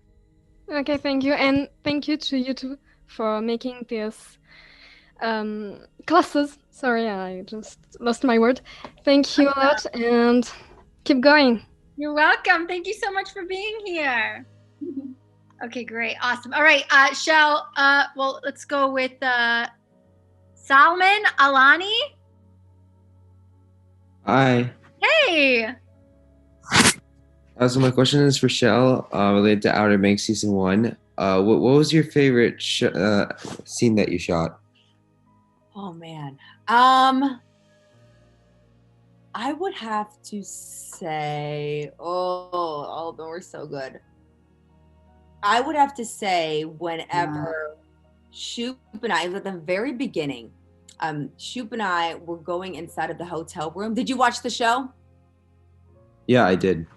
Okay, thank you. And thank you to you too for making this classes. Sorry, I just lost my word. Thank you a lot, and keep going. You're welcome. Thank you so much for being here. Okay, great. Awesome. All right, Shel, well, let's go with Salman Alani. Hi. Hey. So my question is for Shel, related to Outer Banks season 1. What was your favorite scene that you shot? Oh man. I would have to say, all of them were so good. I would have to say whenever Shoop and I, at the very beginning, Shoop and I were going inside of the hotel room. Did you watch the show? Yeah, I did.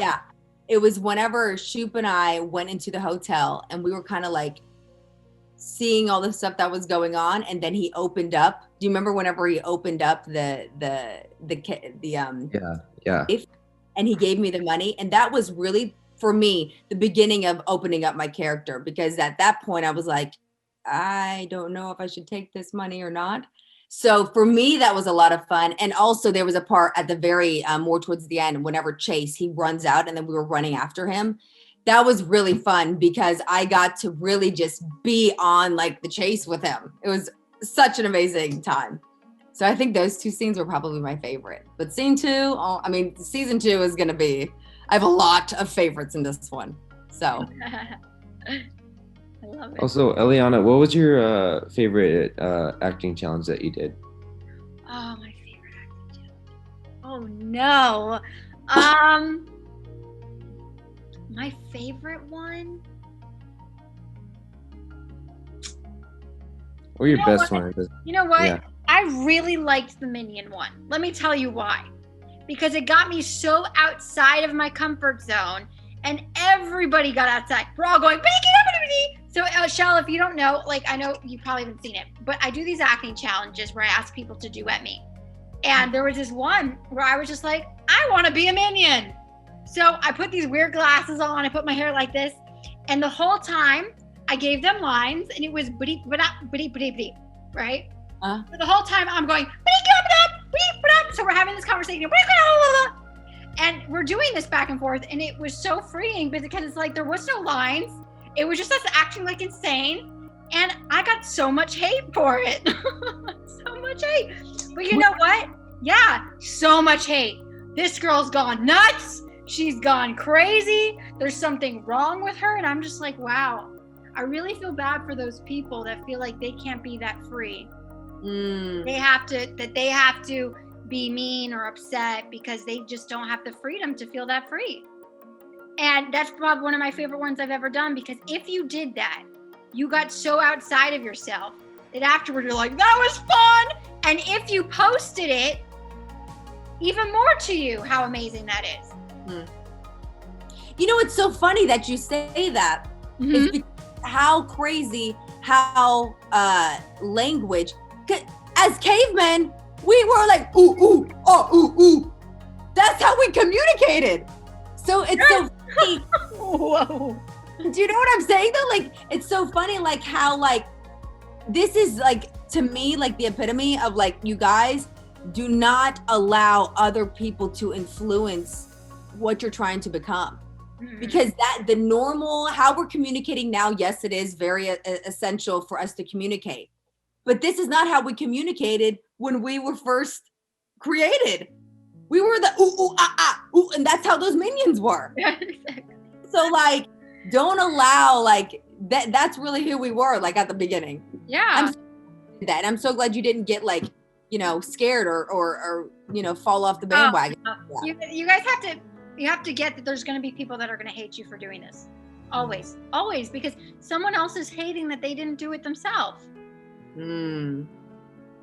Yeah. It was whenever Shoop and I went into the hotel and we were kind of like seeing all the stuff that was going on, and then he opened up. Do you remember whenever he opened up the Yeah. and he gave me the money? And that was really, for me, the beginning of opening up my character, because at that point I was like, I don't know if I should take this money or not. So for me, that was a lot of fun. And also there was a part at the very, more towards the end, whenever Chase, he runs out and then we were running after him. That was really fun because I got to really just be on like the chase with him. It was such an amazing time. So I think those two scenes were probably my favorite. But season 2 is going to be, I have a lot of favorites in this one. So. I love it. Also, Eliana, what was your favorite acting challenge that you did? Oh, my favorite acting challenge. Oh no. My favorite one. Or your best one? You know what? Yeah. I really liked the Minion one. Let me tell you why. Because it got me so outside of my comfort zone, and everybody got outside. We're all going, so Shel, if you don't know, like, I know you probably haven't seen it, but I do these acting challenges where I ask people to duet me. And there was this one where I was just like, I want to be a minion. So I put these weird glasses on, I put my hair like this, and the whole time I gave them lines, and it was right? So the whole time I'm going, so we're having this conversation, and we're doing this back and forth, and it was so freeing because it's like there was no lines. It was just us acting like insane, and I got so much hate for it. So much hate. But you know what? Yeah, so much hate. This girl's gone nuts. She's gone crazy. There's something wrong with her. And I'm just like, wow, I really feel bad for those people that feel like they can't be that free. They have to be mean or upset because they just don't have the freedom to feel that free. And that's probably one of my favorite ones I've ever done, because if you did that, you got so outside of yourself that afterward you're like, that was fun. And if you posted it, even more to you how amazing that is. You know, it's so funny that you say that. It's because how crazy how language, as cavemen, we were like, ooh, ooh, oh, ooh, ooh. That's how we communicated. So it's so funny. Whoa. Do you know what I'm saying though? Like, it's so funny, like how, like, this is like, to me, like the epitome of like, you guys do not allow other people to influence what you're trying to become. Because that the normal, how we're communicating now, yes, it is very essential for us to communicate. But this is not how we communicated when we were first created. We were the ooh, ooh, ah, ah, ooh, and that's how those minions were. So like, don't allow like that. That's really who we were like at the beginning. Yeah. I'm so glad you didn't get like, you know, scared or you know, fall off the bandwagon. You guys have to get that there's going to be people that are going to hate you for doing this. Always, because someone else is hating that they didn't do it themselves. And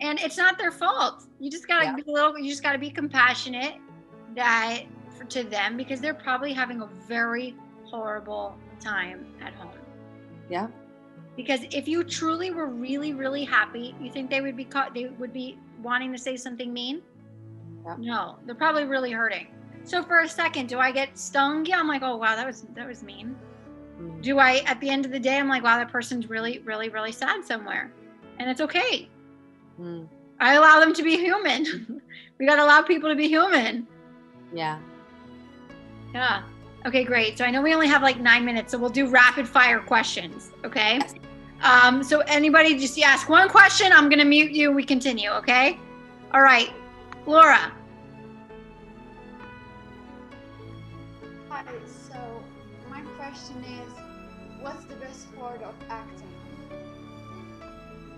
it's not their fault. You just got to you just got to be compassionate to them, because they're probably having a very horrible time at home. Yeah. Because if you truly were really, really happy, you think they would be wanting to say something mean? Yeah. No, they're probably really hurting. So for a second, do I get stung? Yeah, I'm like, oh wow, that was mean. Do I, at the end of the day, I'm like, wow, that person's really, really, really sad somewhere, and it's okay. I allow them to be human. We gotta allow people to be human. Yeah. Okay, great. So I know we only have like 9 minutes, so we'll do rapid fire questions. Okay. So anybody just ask one question. I'm gonna mute you. We continue. Okay. All right, Laura. question is, what's the best part of acting?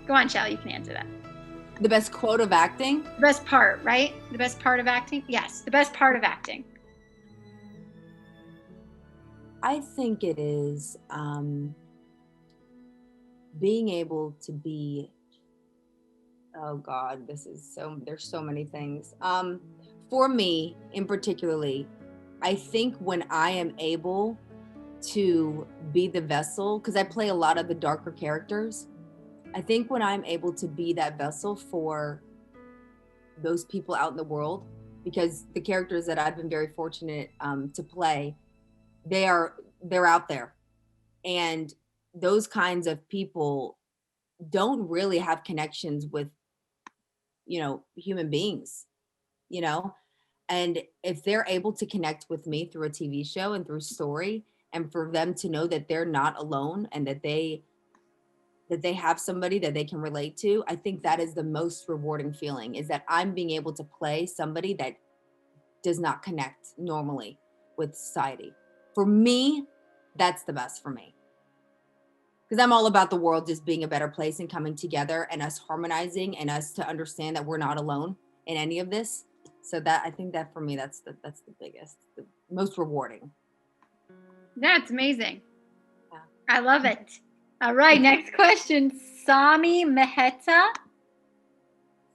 Go on, Shel, you can answer that. The best quote of acting? The best part, right? The best part of acting? Yes, the best part of acting. I think it is being able to be, oh God, there's so many things. For me in particularly, I think when I am able to be the vessel, because I play a lot of the darker characters, I think when I'm able to be that vessel for those people out in the world, because the characters that I've been very fortunate to play, they're out there, and those kinds of people don't really have connections with, human beings, and if they're able to connect with me through a TV show and through story, and for them to know that they're not alone and that they have somebody that they can relate to, I think that is the most rewarding feeling, is that I'm being able to play somebody that does not connect normally with society. For me, that's the best for me. Because I'm all about the world just being a better place and coming together and us harmonizing and us to understand that we're not alone in any of this. So that, I think that for me, that's the biggest, the most rewarding. That's amazing. Yeah. I love it. All right, next question. Sami Mehta.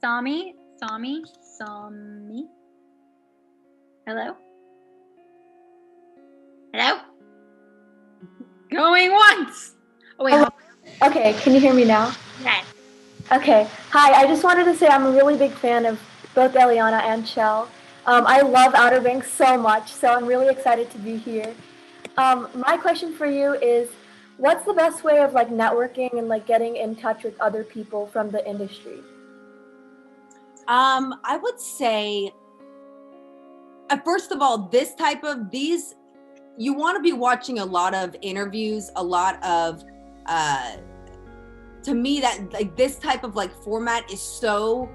Sami. Hello? Hello? Going once. Oh, wait. Hello. Okay, can you hear me now? Yes. Okay. Hi, I just wanted to say I'm a really big fan of both Eliana and Shel. I love Outer Banks so much, so I'm really excited to be here. My question for you is, what's the best way of like networking and like getting in touch with other people from the industry? I would say, first of all, you want to be watching a lot of interviews, a lot of, to me, that like this type of like format is so,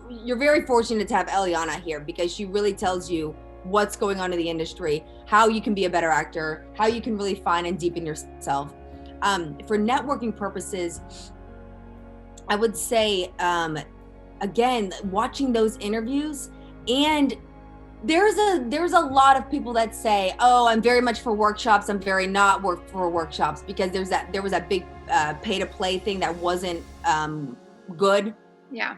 you're very fortunate to have Eliana here, because she really tells you what's going on in the industry, how you can be a better actor, how you can really find and deepen yourself. For networking purposes, I would say, again, watching those interviews, and there's a lot of people that say, oh, I'm very much for workshops, I'm very not for workshops, because there was that big pay to play thing that wasn't good. Yeah.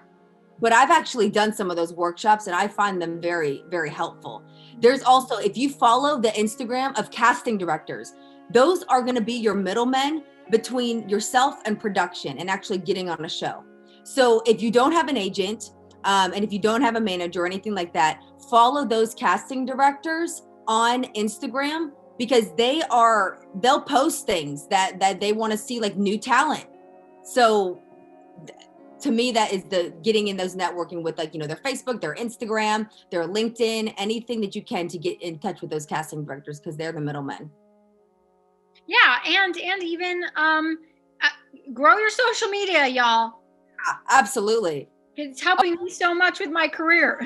But I've actually done some of those workshops and I find them very, very helpful. There's also, if you follow the Instagram of casting directors, those are going to be your middlemen between yourself and production and actually getting on a show. So if you don't have an agent, and if you don't have a manager or anything like that, follow those casting directors on Instagram, because they'll post things that they want to see, like new talent. So to me, that is the getting in those networking with, like, their Facebook, their Instagram, their LinkedIn, anything that you can to get in touch with those casting directors, because they're the middlemen. Yeah, and even grow your social media, y'all. Absolutely. It's helping me so much with my career.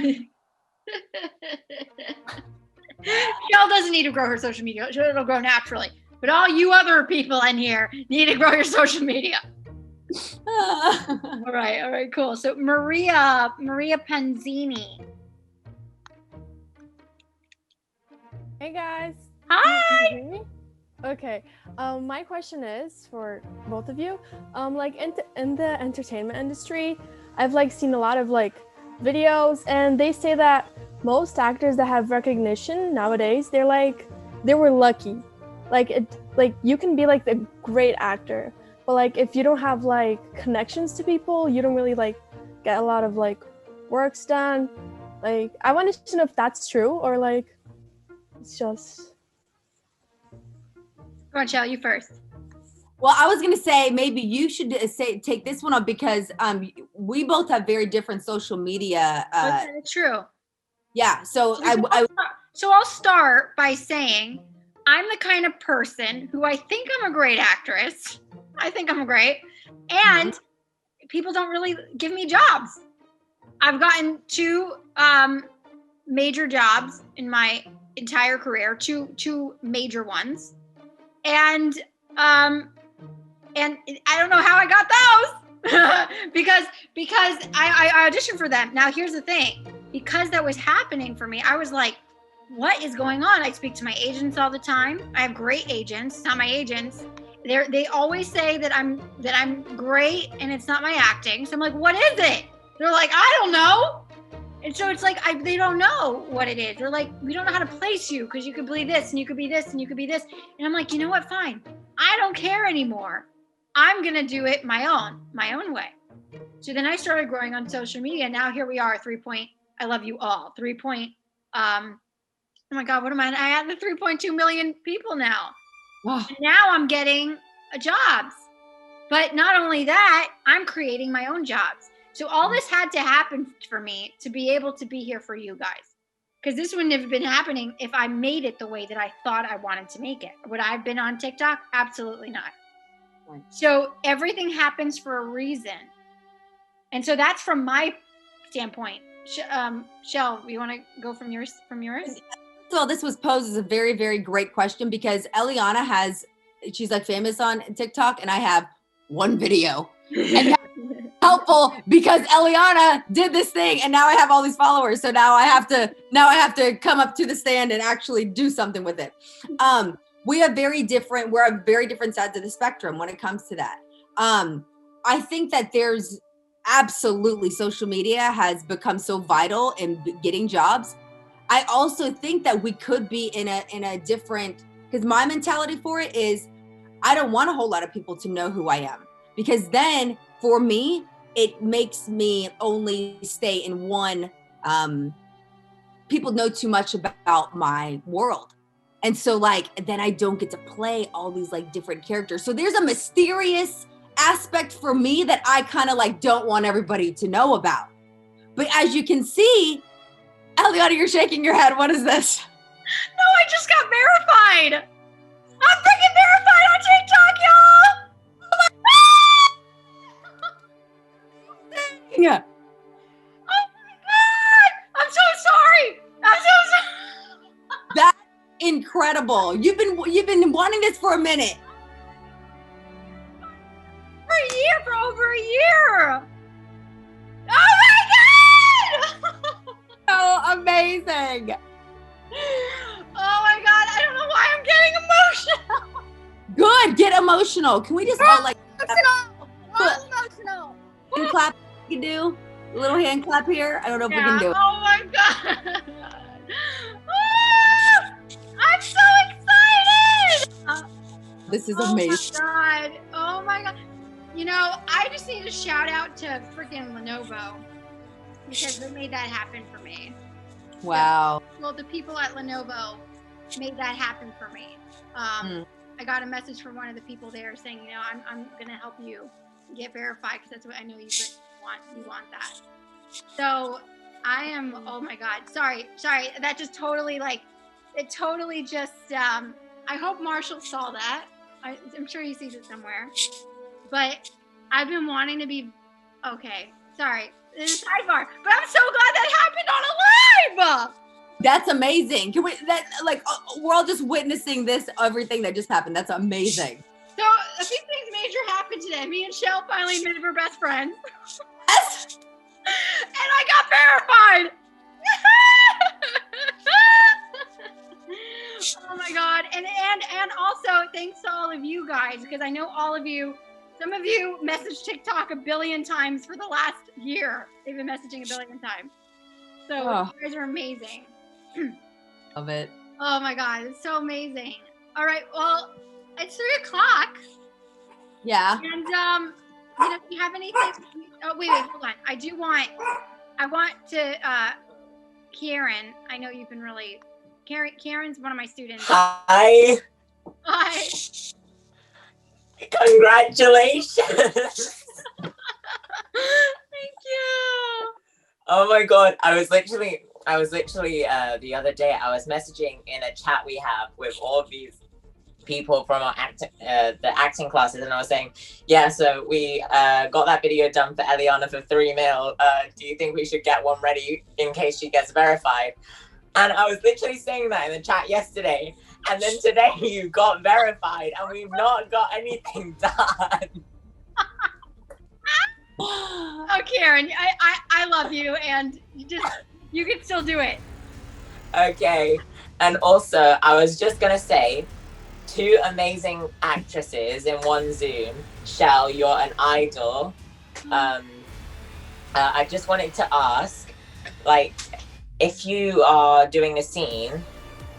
Shel doesn't need to grow her social media. It'll grow naturally. But all you other people in here need to grow your social media. All right, cool. So Maria Panzini. Hey guys. Hi. Okay. My question is for both of you. Like in the entertainment industry, I've like seen a lot of like videos, and they say that most actors that have recognition nowadays, they were lucky. Like you can be like a great actor, but like if you don't have like connections to people, you don't really like get a lot of like works done. Like I wanted to know if that's true, or like it's just. Go on, Shel, you first. Well, I was going to say, maybe you should take this one up, because we both have very different social media. Okay, true. Yeah. So I'll start by saying I'm the kind of person who I think I'm a great actress. I think I'm great. And people don't really give me jobs. I've gotten 2 major jobs in my entire career, two major ones. and I don't know how I got those because I auditioned for them. Now here's the thing, because that was happening for me, I was like, what is going on? I speak to my agents all the time. I have great agents. Not my agents. They always say that I'm great and it's not my acting. So I'm like, what is it? They're like, I don't know. And so it's like, they don't know what it is. They're like, we don't know how to place you because you could be this and you could be this and you could be this. And I'm like, you know what? Fine. I don't care anymore. I'm going to do it my own way. So then I started growing on social media. Now here we are, I love you all. Oh my God, what am I? I have the 3.2 million people now. Wow. And now I'm getting jobs. But not only that, I'm creating my own jobs. So all this had to happen for me to be able to be here for you guys. Because this wouldn't have been happening if I made it the way that I thought I wanted to make it. Would I have been on TikTok? Absolutely not. Right. So everything happens for a reason. And so that's from my standpoint. Shel, you want to go from yours? So this was posed as a very, very great question because Eliana she's like famous on TikTok and I have one video. And that's helpful because Eliana did this thing and now I have all these followers. So now I have to come up to the stand and actually do something with it. We're on very different sides of the spectrum when it comes to that. I think that there's absolutely social media has become so vital in getting jobs. I also think that we could be in a different, because my mentality for it is I don't want a whole lot of people to know who I am, because then for me, it makes me only stay in one, people know too much about my world. And so like, then I don't get to play all these like different characters. So there's a mysterious aspect for me that I kind of like don't want everybody to know about. But as you can see, Eliana, you're shaking your head. What is this? No, I just got verified. I'm freaking verified on TikTok, y'all. Yeah. Oh my God. I'm so sorry. That's incredible. You've been wanting this for a minute. For over a year. Oh my God. So amazing. Oh my God. I don't know why I'm getting emotional. Good. Get emotional. Can we just all like emotional. Hand clap you can do? A little hand clap here. I don't know if we can do it. Oh my God. Oh, I'm so excited. This is amazing. Oh my God. Oh my God. You know, I just need to shout out to freaking Lenovo because they made that happen for me. Wow. Well, the people at Lenovo made that happen for me. I got a message from one of the people there saying, you know, I'm gonna help you get verified because that's what I know you want. You want that. So I am. Oh my God. Sorry. That just totally just. I hope Marshall saw that. I'm sure he sees it somewhere. But I've been wanting to be. Okay. Sorry. This is a sidebar. But I'm so glad that happened on a live. That's amazing. Can we? We're all just witnessing this. Everything that just happened. That's amazing. So a few things major happened today. Me and Shel finally made her best friends. Yes. And I got verified. Oh my God. And also thanks to all of you guys, because I know all of you, some of you messaged TikTok a billion times for the last year. They've been messaging a billion times. So you guys are amazing. Love it. Oh my God. It's so amazing. All right. Well, it's 3:00. Yeah. And you know, if you have anything, oh wait, hold on. I want to Karen, I know you've been really Karen's one of my students. Hi. Congratulations. Thank you. Oh my God. I was literally the other day I was messaging in a chat we have with all of these people from our the acting classes, and I was saying, yeah, so we got that video done for Eliana for 3 mil. Do you think we should get one ready in case she gets verified? And I was literally saying that in the chat yesterday, And then today you got verified and we've not got anything done. Oh, Karen, I love you, and you can still do it. Okay. And also, I was just gonna say, 2 amazing actresses in one Zoom. Shel, you're an idol. I just wanted to ask, like, if you are doing a scene,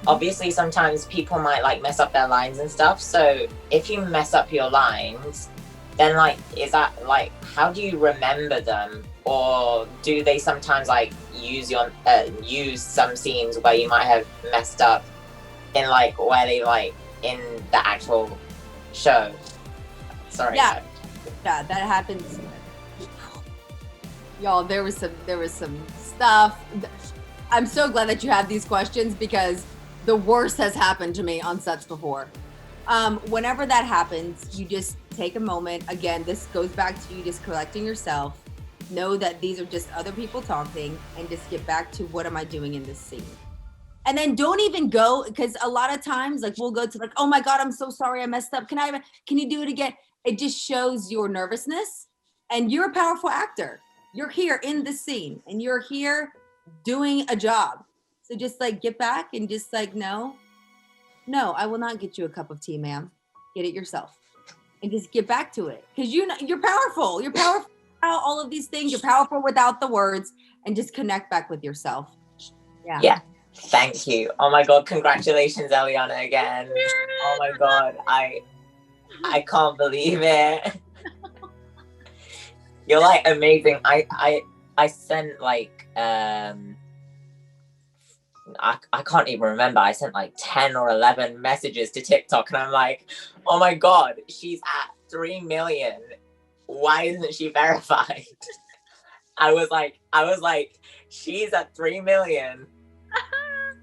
obviously sometimes people might like mess up their lines and stuff. So if you mess up your lines, then like, is that like, how do you remember them? Or do they sometimes like use some scenes where you might have messed up in like where they like in the actual show? Sorry. Yeah, that happens. Y'all, there was some stuff. I'm so glad that you have these questions because the worst has happened to me on sets before. Whenever that happens, you just take a moment. Again, this goes back to you just collecting yourself. Know that these are just other people talking, and just get back to what am I doing in this scene. And then don't even go, because a lot of times like we'll go to like, oh my God, I'm so sorry I messed up. Can you do it again? It just shows your nervousness, and you're a powerful actor. You're here in the scene and you're here doing a job. So just like get back and just like, no, I will not get you a cup of tea, ma'am. Get it yourself. And just get back to it. Because you're powerful. You're powerful without all of these things. You're powerful without the words, and just connect back with yourself. Yeah. Thank you. Oh my God. Congratulations, Eliana, again. Oh my God. I can't believe it. You're like amazing. I sent like I can't even remember. I sent like 10 or 11 messages to TikTok, and I'm like, oh my God, she's at 3 million. Why isn't she verified? I was like, she's at 3 million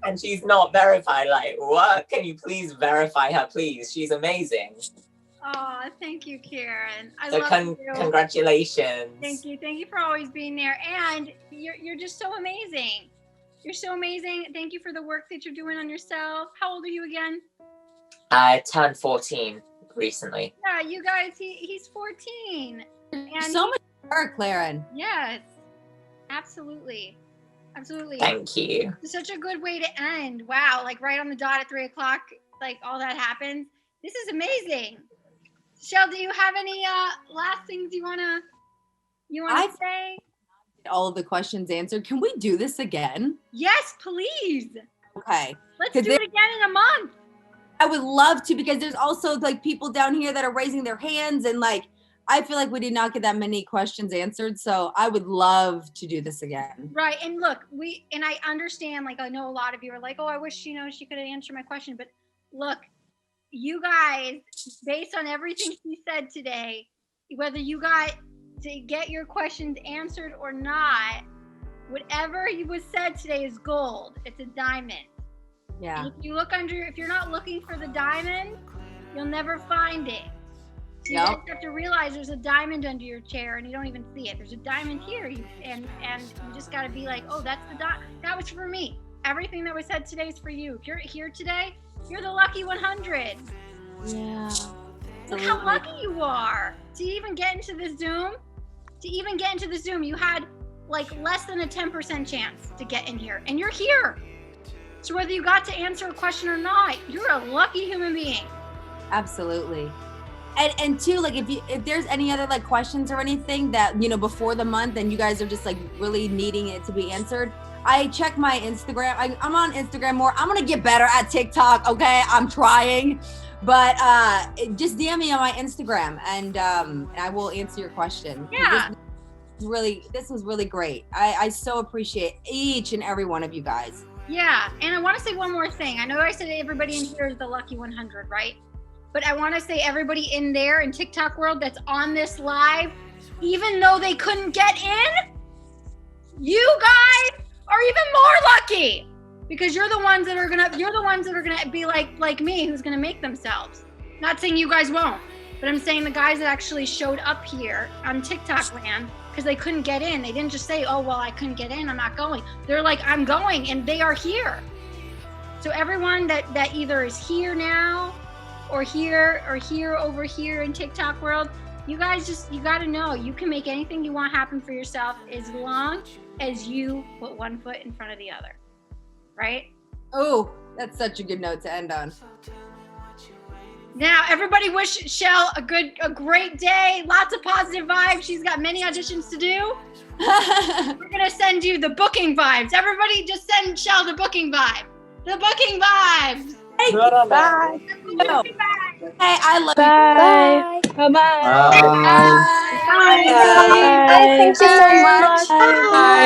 and she's not verified. Like, what? Can you please verify her, please? She's amazing. Oh, thank you, Karen. I So love you. Congratulations. Thank you for always being there. And you're just so amazing. You're so amazing. Thank you for the work that you're doing on yourself. How old are you again? I turned 14 recently. Yeah, you guys, he's 14. And So much work, Claren. Yes, absolutely. Absolutely. Thank you. It's such a good way to end. Wow, like right on the dot at 3 o'clock, like all that happens. This is amazing. Shel, do you have any last things you wanna say? All of the questions answered. Can we do this again? Yes, please. Okay. Let's do it again in a month. I would love to, because there's also like people down here that are raising their hands, and like I feel like we did not get that many questions answered. So I would love to do this again. Right. And look, I understand, like I know a lot of you are like, oh, I wish she could have answered my question. But look, you guys, based on everything she said today, whether you got to get your questions answered or not, whatever was said today is gold. It's a diamond. Yeah. And if you're not looking for the diamond, you'll never find it. So you guys have to realize there's a diamond under your chair and you don't even see it. There's a diamond here, and you just got to be like, oh, that's the diamond. That was for me. Everything that was said today is for you. If you're here today, you're the lucky 100. Yeah. Look how lucky you are to even get into the Zoom. You had like less than a 10% chance to get in here, and you're here. So whether you got to answer a question or not, you're a lucky human being. Absolutely. And two, like if there's any other like questions or anything that, before the month and you guys are just like really needing it to be answered, I check my Instagram. I'm on Instagram more. I'm going to get better at TikTok. Okay. I'm trying, but just DM me on my Instagram and I will answer your question. Yeah. This was really great. I so appreciate each and every one of you guys. Yeah. And I want to say one more thing. I know I said everybody in here is the lucky 100, right? But I want to say everybody in there in TikTok world that's on this live, even though they couldn't get in, you guys are even more lucky, because you're the ones that are gonna be like me, who's gonna make themselves. Not saying you guys won't, but I'm saying the guys that actually showed up here on TikTok land because they couldn't get in. They didn't just say, oh well, I couldn't get in, I'm not going. They're like, I'm going, and they are here. So everyone that either is here now or here over here in TikTok world, you guys you got to know you can make anything you want happen for yourself as long as you put one foot in front of the other. Right? Oh, that's such a good note to end on. Now, everybody wish Shel a great day. Lots of positive vibes. She's got many auditions to do. We're going to send you the booking vibes. Everybody just send Shel the booking vibe. The booking vibes. Thank you. Bye. Hey, I love Bye. you. Bye. Bye. Bye. Thank you so much. Bye.